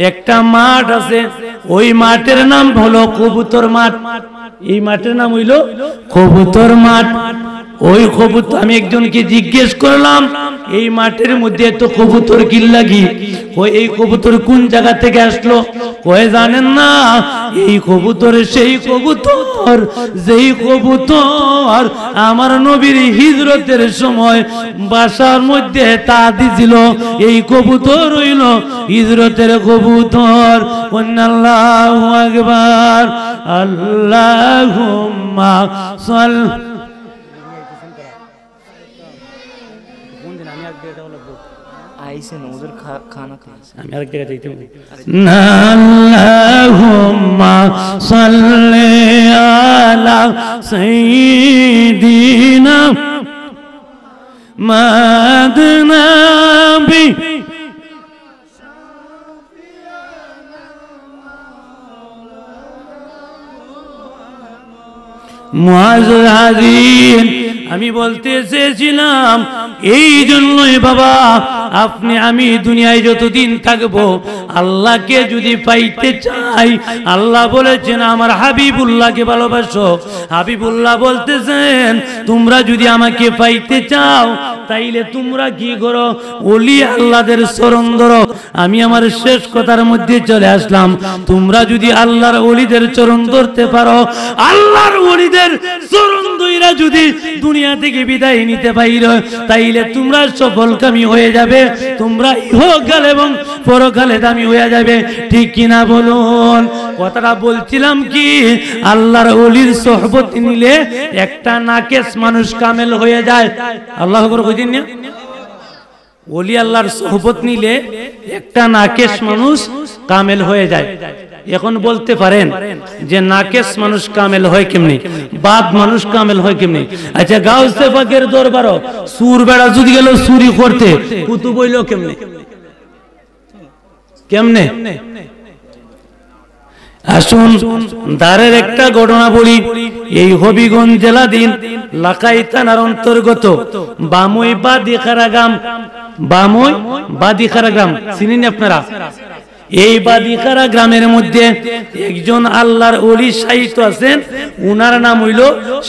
একটা মাঠ আছে, ওই মাঠের নাম হলো কবুতর মাঠ। এই মাঠের নাম হইল কবুতর মাঠ। ওই কবুতর, আমি একজনকে জিজ্ঞেস করলাম এই মাঠের মধ্যে তো কবুতর কি লাগি? ওই এই কবুতর কোন জায়গা থেকে আসলো? কয়ে জানেন না, এই কবুতর সেই কবুতর যেই কবুতর আমার নবীর হিজরতের সময় বাসার মধ্যে তা দিছিল। এই কবুতর হইল হিজরতের কবুতর। আল্লাহু আকবার, আল্লাহুম্মা সাল্লি। আল্লাহুম্মা সাল্লি আলা সাইয়্যিদিনা মাদনাবি মুআজ্জাজ হাজির। আমি বলতে চেয়েছিলাম এই জন্যই বাবা, আপনি আমি দুনিয়ায় যতদিন থাকবো আল্লাহকে যদি পাইতে চাই, আল্লাহ বলেছেন আমার হাবিবুল্লাহকে ভালোবাসো। হাবিবুল্লাহ বলতেছেন তোমরা যদি আমাকে পাইতে চাও তাইলে তোমরা কি করো? ওলি আল্লাহদের চরণ ধরো। আমি আমার শেষ কথার মধ্যে চলে আসলাম। তোমরা যদি আল্লাহর ওলিদের চরণ ধরতে পারো, আল্লাহর ওলিদের চরণ ধইরা যদি দুনিয়া থেকে বিদায় নিতে পাইরো, তাইলে তোমরা সফলকামী হয়ে যাবে, তোমরা ইহকাল এবং পরকালে দামি হয়ে যাবে। ঠিক কিনা বলুন? কথাটা বলছিলাম কি, আল্লাহর ওলির সোহবত নিলে একটা নাকেশ মানুষ কামেল হয়ে যায়। আল্লাহ আকবার কইদিন না, ওলি আল্লাহর সোহবত নিলে একটা নাকেশ মানুষ কামেল হয়ে যায়। এখন বলতে পারেন যে নাকেশ মানুষ কামেল হয় কেমনি, বাদ মানুষ কামেল হয় কেমনি? আচ্ছা গাউসে পাকের দরবারও সুর বেড়া যদি গেল চুরি করতে, কুতুব হইল কেমনে? কেমনে? আসুন দারের একটা ঘটনা বলি। এই হবিগঞ্জ জেলাধীন লাকাই থানার অন্তর্গত বামুই বাদিখারা গ্রাম, বামুই বাদিখারা গ্রাম চিনেন আপনারা? এই বাদিখারা গ্রামের মধ্যে একজন আল্লাহর ওলি সাহিত্য আছেন, উনার নাম হইল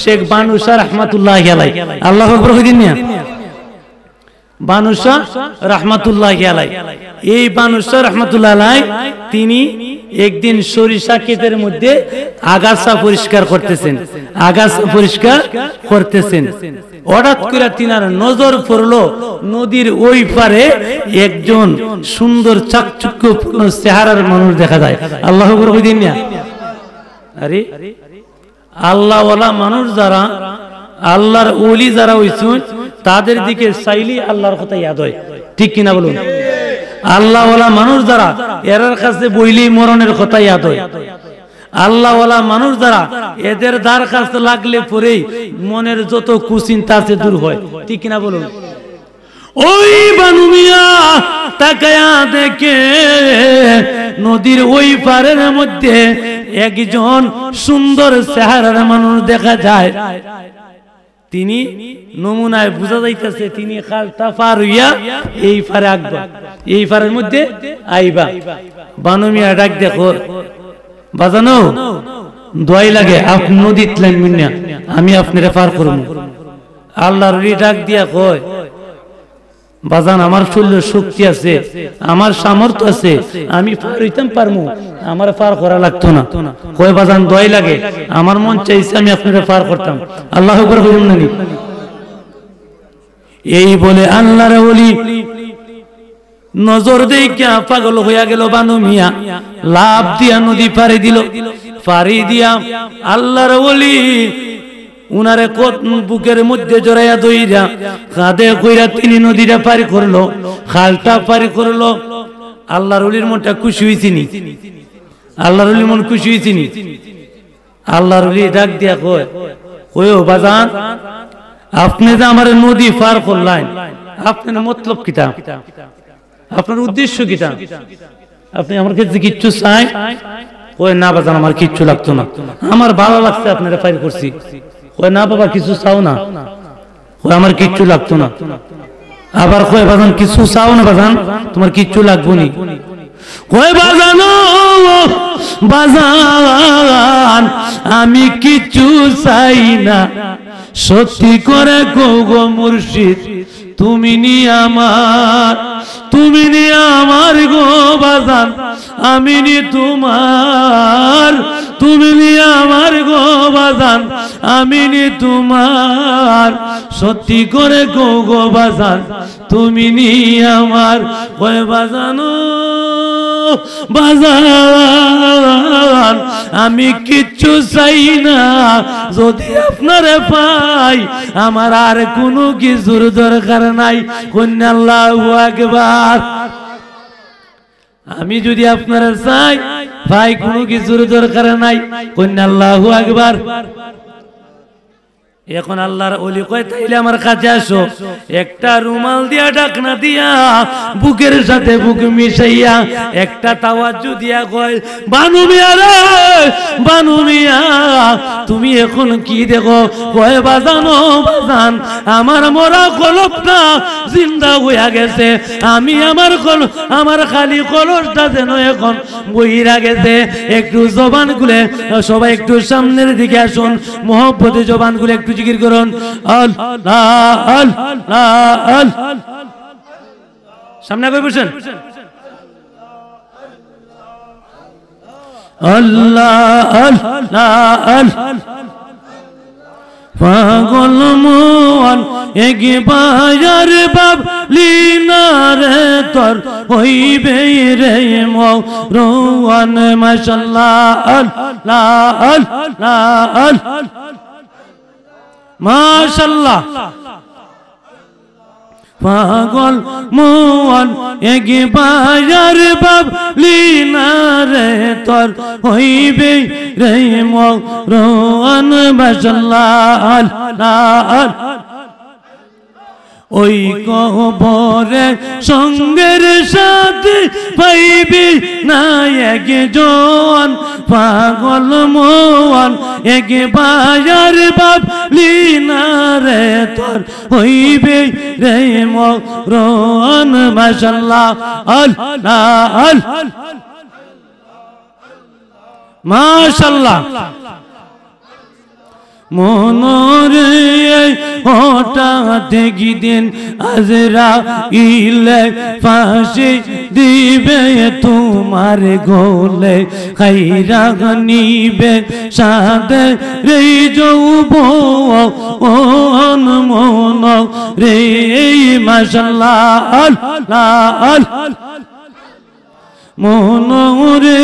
শেখ বানুশা রহমাতুল্লাহি আলাইহি। আল্লাহু আকবার কইদিন না? বানুশা রহমাতুল্লাহি আলাইহি। এই বানুশা রহমাতুল্লাহি আলাইহি তিনি একদিন সরিষা ক্ষেতের মধ্যে আগাছা পরিষ্কার করতেছেন, আগাছা পরিষ্কার করতেছেন। হঠাৎ করে তিনার নজর পড়লো নদীর ওই পারে একজন সুন্দর চাকচুক্যপূর্ণ চেহারার মানুষ দেখা যায়। আল্লাহু আকবার কইদিন না? আরে আল্লাহওয়ালা মানুষ যারা, আল্লাহর ওলি যারা হইছেন, তাদের দিকে চাইলেই আল্লাহর কথা ইয়াদ হয়, ঠিক কিনা বলুন? আল্লাহওয়ালা মানুষ যারা, এরার কাছে বইলেই মরণের কথা ইয়াদ হয়। আল্লাহওয়ালা মানুষ যারা, এদের দ্বার কাছে লাগলে পরেই মনের যত কুচিন্তা আছে দূর হয়, ঠিক কিনা বলুন? ওই বানু মিয়া তাকায়া দেখে নদীর ওই পারের মধ্যে একজন সুন্দর চেহারার মানুষ দেখা যায়। তিনি নমুনায় বোঝা যাইতেছে তিনি খালটা পার হইয়া এই পারে আসবা, এই পারের মধ্যে আইবা। বানু মিয়া ডাক দেখো, বাজানো দোয়াই লাগে আপনি নদীত লাইন মিন্না, আমি আপনারে পার করব। আল্লাহর ওলি ডাক দিয়া কয়, বাজান আমার শরীরে শক্তি আছে, আমার সামর্থ্য আছে, আমি পার হইতাম পারমু, আমার পার করা লাগতো না। কয় বাজান দোয়াই লাগে, আমার মন চাইছে আমি আপনারে পার করতাম। আল্লাহু আকবার বলুন না? এই বলে আল্লাহর ওলি নজর দেইখা পাগল হইয়া গেল। বানু মিয়া লাফ দিয়া নদী পাড়ি দিল। পাড়ি দিয়া আল্লাহর ওলি উনারে বুকের মধ্যে জড়াইয়া দইরা কাঁধে কইরা তিনি নদীটা পারি করলো, খালটা পারি করলো। আল্লাহর ওলির মনটা খুশি হইছিনি? আল্লাহর ওলির মন খুশি হইছিনি? আল্লাহর ওলি ডাক দিয়া কয়, ও বাজান আপনি যে আমার নদী পার করলেন, আপনার মতলব কিটা, আপনার উদ্দেশ্য কিটা? আপনি আমার কাছে কিচ্ছু চাই? কয় না বাজান আমার কিচ্ছু লাগতো না, আমার ভালো লাগছে আপনারা পার করছি। কয় না বাবা কিছু চাও না? কয় আমার কিচ্ছু লাগতো না। আবার কয় বাজান কিছু চাও না বাজান, তোমার কিচ্ছু লাগবো নি? কয় বাজান বাজান আমি কিচ্ছু চাই না, সত্যি করে গো মুর্শিদ তুমি নি আমার, তুমি নি আমার গো বাজান, আমি নি তোমার, তুমি নি আমার গো বাজান, আমি নি তোমার, সত্যি করে গো বাজান তুমি নি আমার। কয় বাজানো বাজান আমি কিচ্ছু চাই না, যদি আপনারে পাই আমার আর কোনো কিছুর দরকার নাই। কন্যা আল্লাহু আকবার। আমি যদি আপনারা চাই ভাই কোনো কিছুর দরকার নাই। কন্যা আল্লাহু আকবার। এখন আল্লাহর ওলি কয় তাইলে আমার কাছে আসো, একটা রুমাল দিয়া ঢাকনা দিয়া বুকের সাথে বুক মিশাইয়া একটা তাওয়াজ্জু দিয়া কয়, বানু মিয়া রে বানু মিয়া তুমি এখন কি দেখো? কয় বাজানো বাজান আমার মরা কলবটা জিন্দা হইয়া গেছে, আমি আমার খালি কলবটা যেন এখন বইরা গেছে। একটু জবান খুলে সবাই একটু সামনের দিকে আসুন, মহব্বতে জবান খুলে একটু জিকির করুন আল্লাহ আল্লাহ। সামনে কই বসেন? আল্লাহ আল্লাহ। পাগল মন একবার বাবলিনা রে তোর হইবে রে মরওয়ান। মাশাআল্লাহ আল্লাহ আল্লাহ মাশাআল্লাহ। পাগল মন একবার ভাবলি না রে তোর হইবে রে মরণ মাশাআল্লাহ ওই কবরে সঙ্গের সাথে পাইবি না একজন পাগল মন একবার ভাবলি না রে তোর হইবে রে মরণ মাশাআল্লাহ আল্লাহ মাশাআল্লাহ মনরে হঠাৎ গিদিন আজরাইলে ফাঁসি দিবে তোমার গোলে খাইরা নিবে সাদে রে যৌবন মন রে মাশাআল্লাহ আল্লাহ মনরে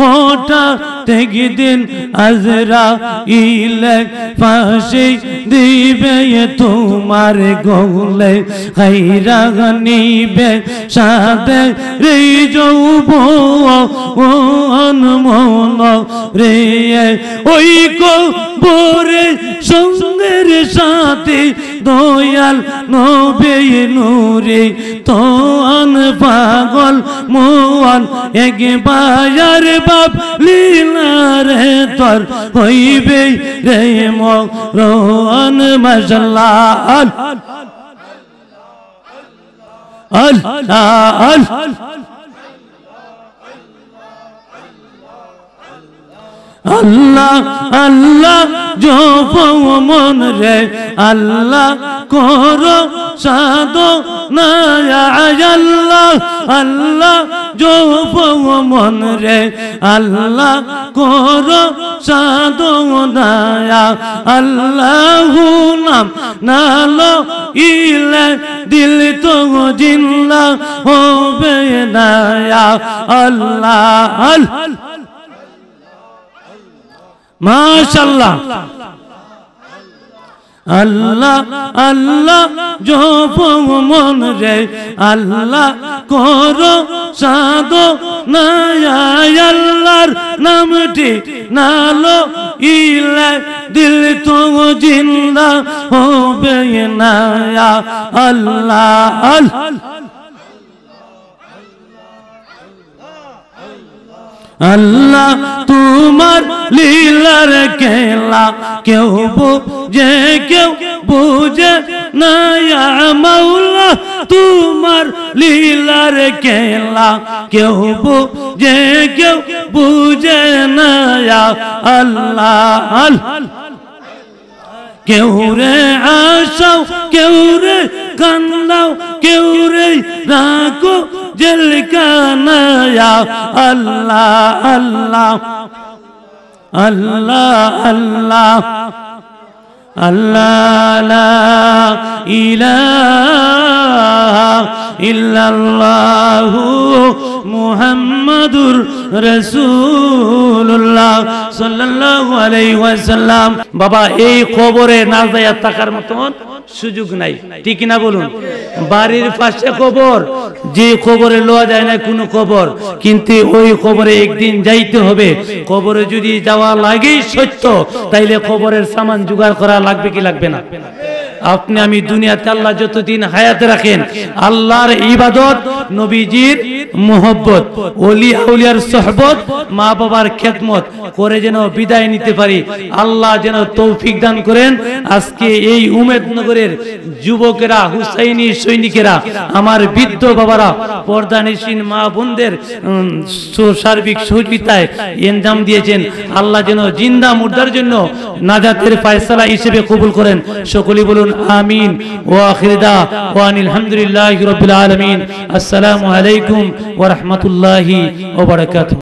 হঠাৎ গিদিন আজরাইলে ফাঁসি দিবে তোমার গোলে খাইরা নিবে সাদে রে যৌবন মন রে ওই কবরে সঙ্গের সাথে দয়াল নবী নূরে তোন পাগল মন একবার ভাবলি না রে তোর হইবে রে মরণ মাশাআল্লাহ আল্লাহ আল্লাহ আল্লাহ জপ মন রে আল্লাহ করো সাধনা আল্লাহ আল্লাহ জপ মন রে আল্লাহ করো সাধনা আল্লাহু নাম নালো ইলে দিল তো জিল্লা হবে না আল্লাহ মাশাআল্লাহ আল্লাহ আল্লাহ জপ মন রে আল্লাহ করো সাধনা আল্লাহর নামটি নালো ইলে দিল তো জিন্দা হবে না আল্লাহ আল্লাহ তোমার লীলার খেলা কেউ বুঝে কেউ বুঝে না মাওলা তোমার লীলার খেলা কেউ বুঝে কেউ বুঝে না আল্লাহ কেউ রে আসাও কেউ রে কান্দাও কেউ রে রাখো জেলখানা আল্লাহ আল্লাহ আল্লাহ আল্লাহ আল্লাহ লা ইলাহা ইল্লাল্লাহু মুহাম্মাদুর রাসূলুল্লাহ সাল্লাল্লাহু আলাইহি ওয়াসাল্লাম। বাবা এই কবরে না যায়া থাকার মতন সুযোগ নাই, ঠিক না বলুন? বাড়ির পাশে কবর, যে কবরে লওয়া যায় না কোনো কবর, কিন্তু ওই কবরে একদিন যাইতে হবে। কবরে যদি যাওয়া লাগেই সত্য, তাইলে কবরের সামান জোগাড় করা লাগবে কি লাগবে না? আপনি আমি দুনিয়াতে আল্লাহ যতদিন হায়াতে রাখেন, আল্লাহর ইবাদত, নবীজির মুহব্বত, ওলি আউলিয়ার সোহবত, মা বাবার খেদমত করে যেন বিদায় নিতে পারি। আল্লাহ যেন তৌফিক দান করেন। আজকে এই উমেদনগরের যুবকেরা, হুসাইনি সৈনিকেরা, আমার বৃদ্ধ বাবারা, পর্দানিসীন মা বোনদের সার্বিক সহযোগিতায় ইনজাম দিয়েছেন। আল্লাহ যেন জিন্দা মুর্দার জন্য নাজাতের ফয়সালা হিসেবে কবুল করেন। সকলেই বলুন আমিন। ওয়া আখির দাওয়ানা আলহামদুলিল্লাহি রাব্বিল আলামিন। আসসালামু আলাইকুম ওয়া রাহমাতুল্লাহি ওয়া বারাকাতুহু।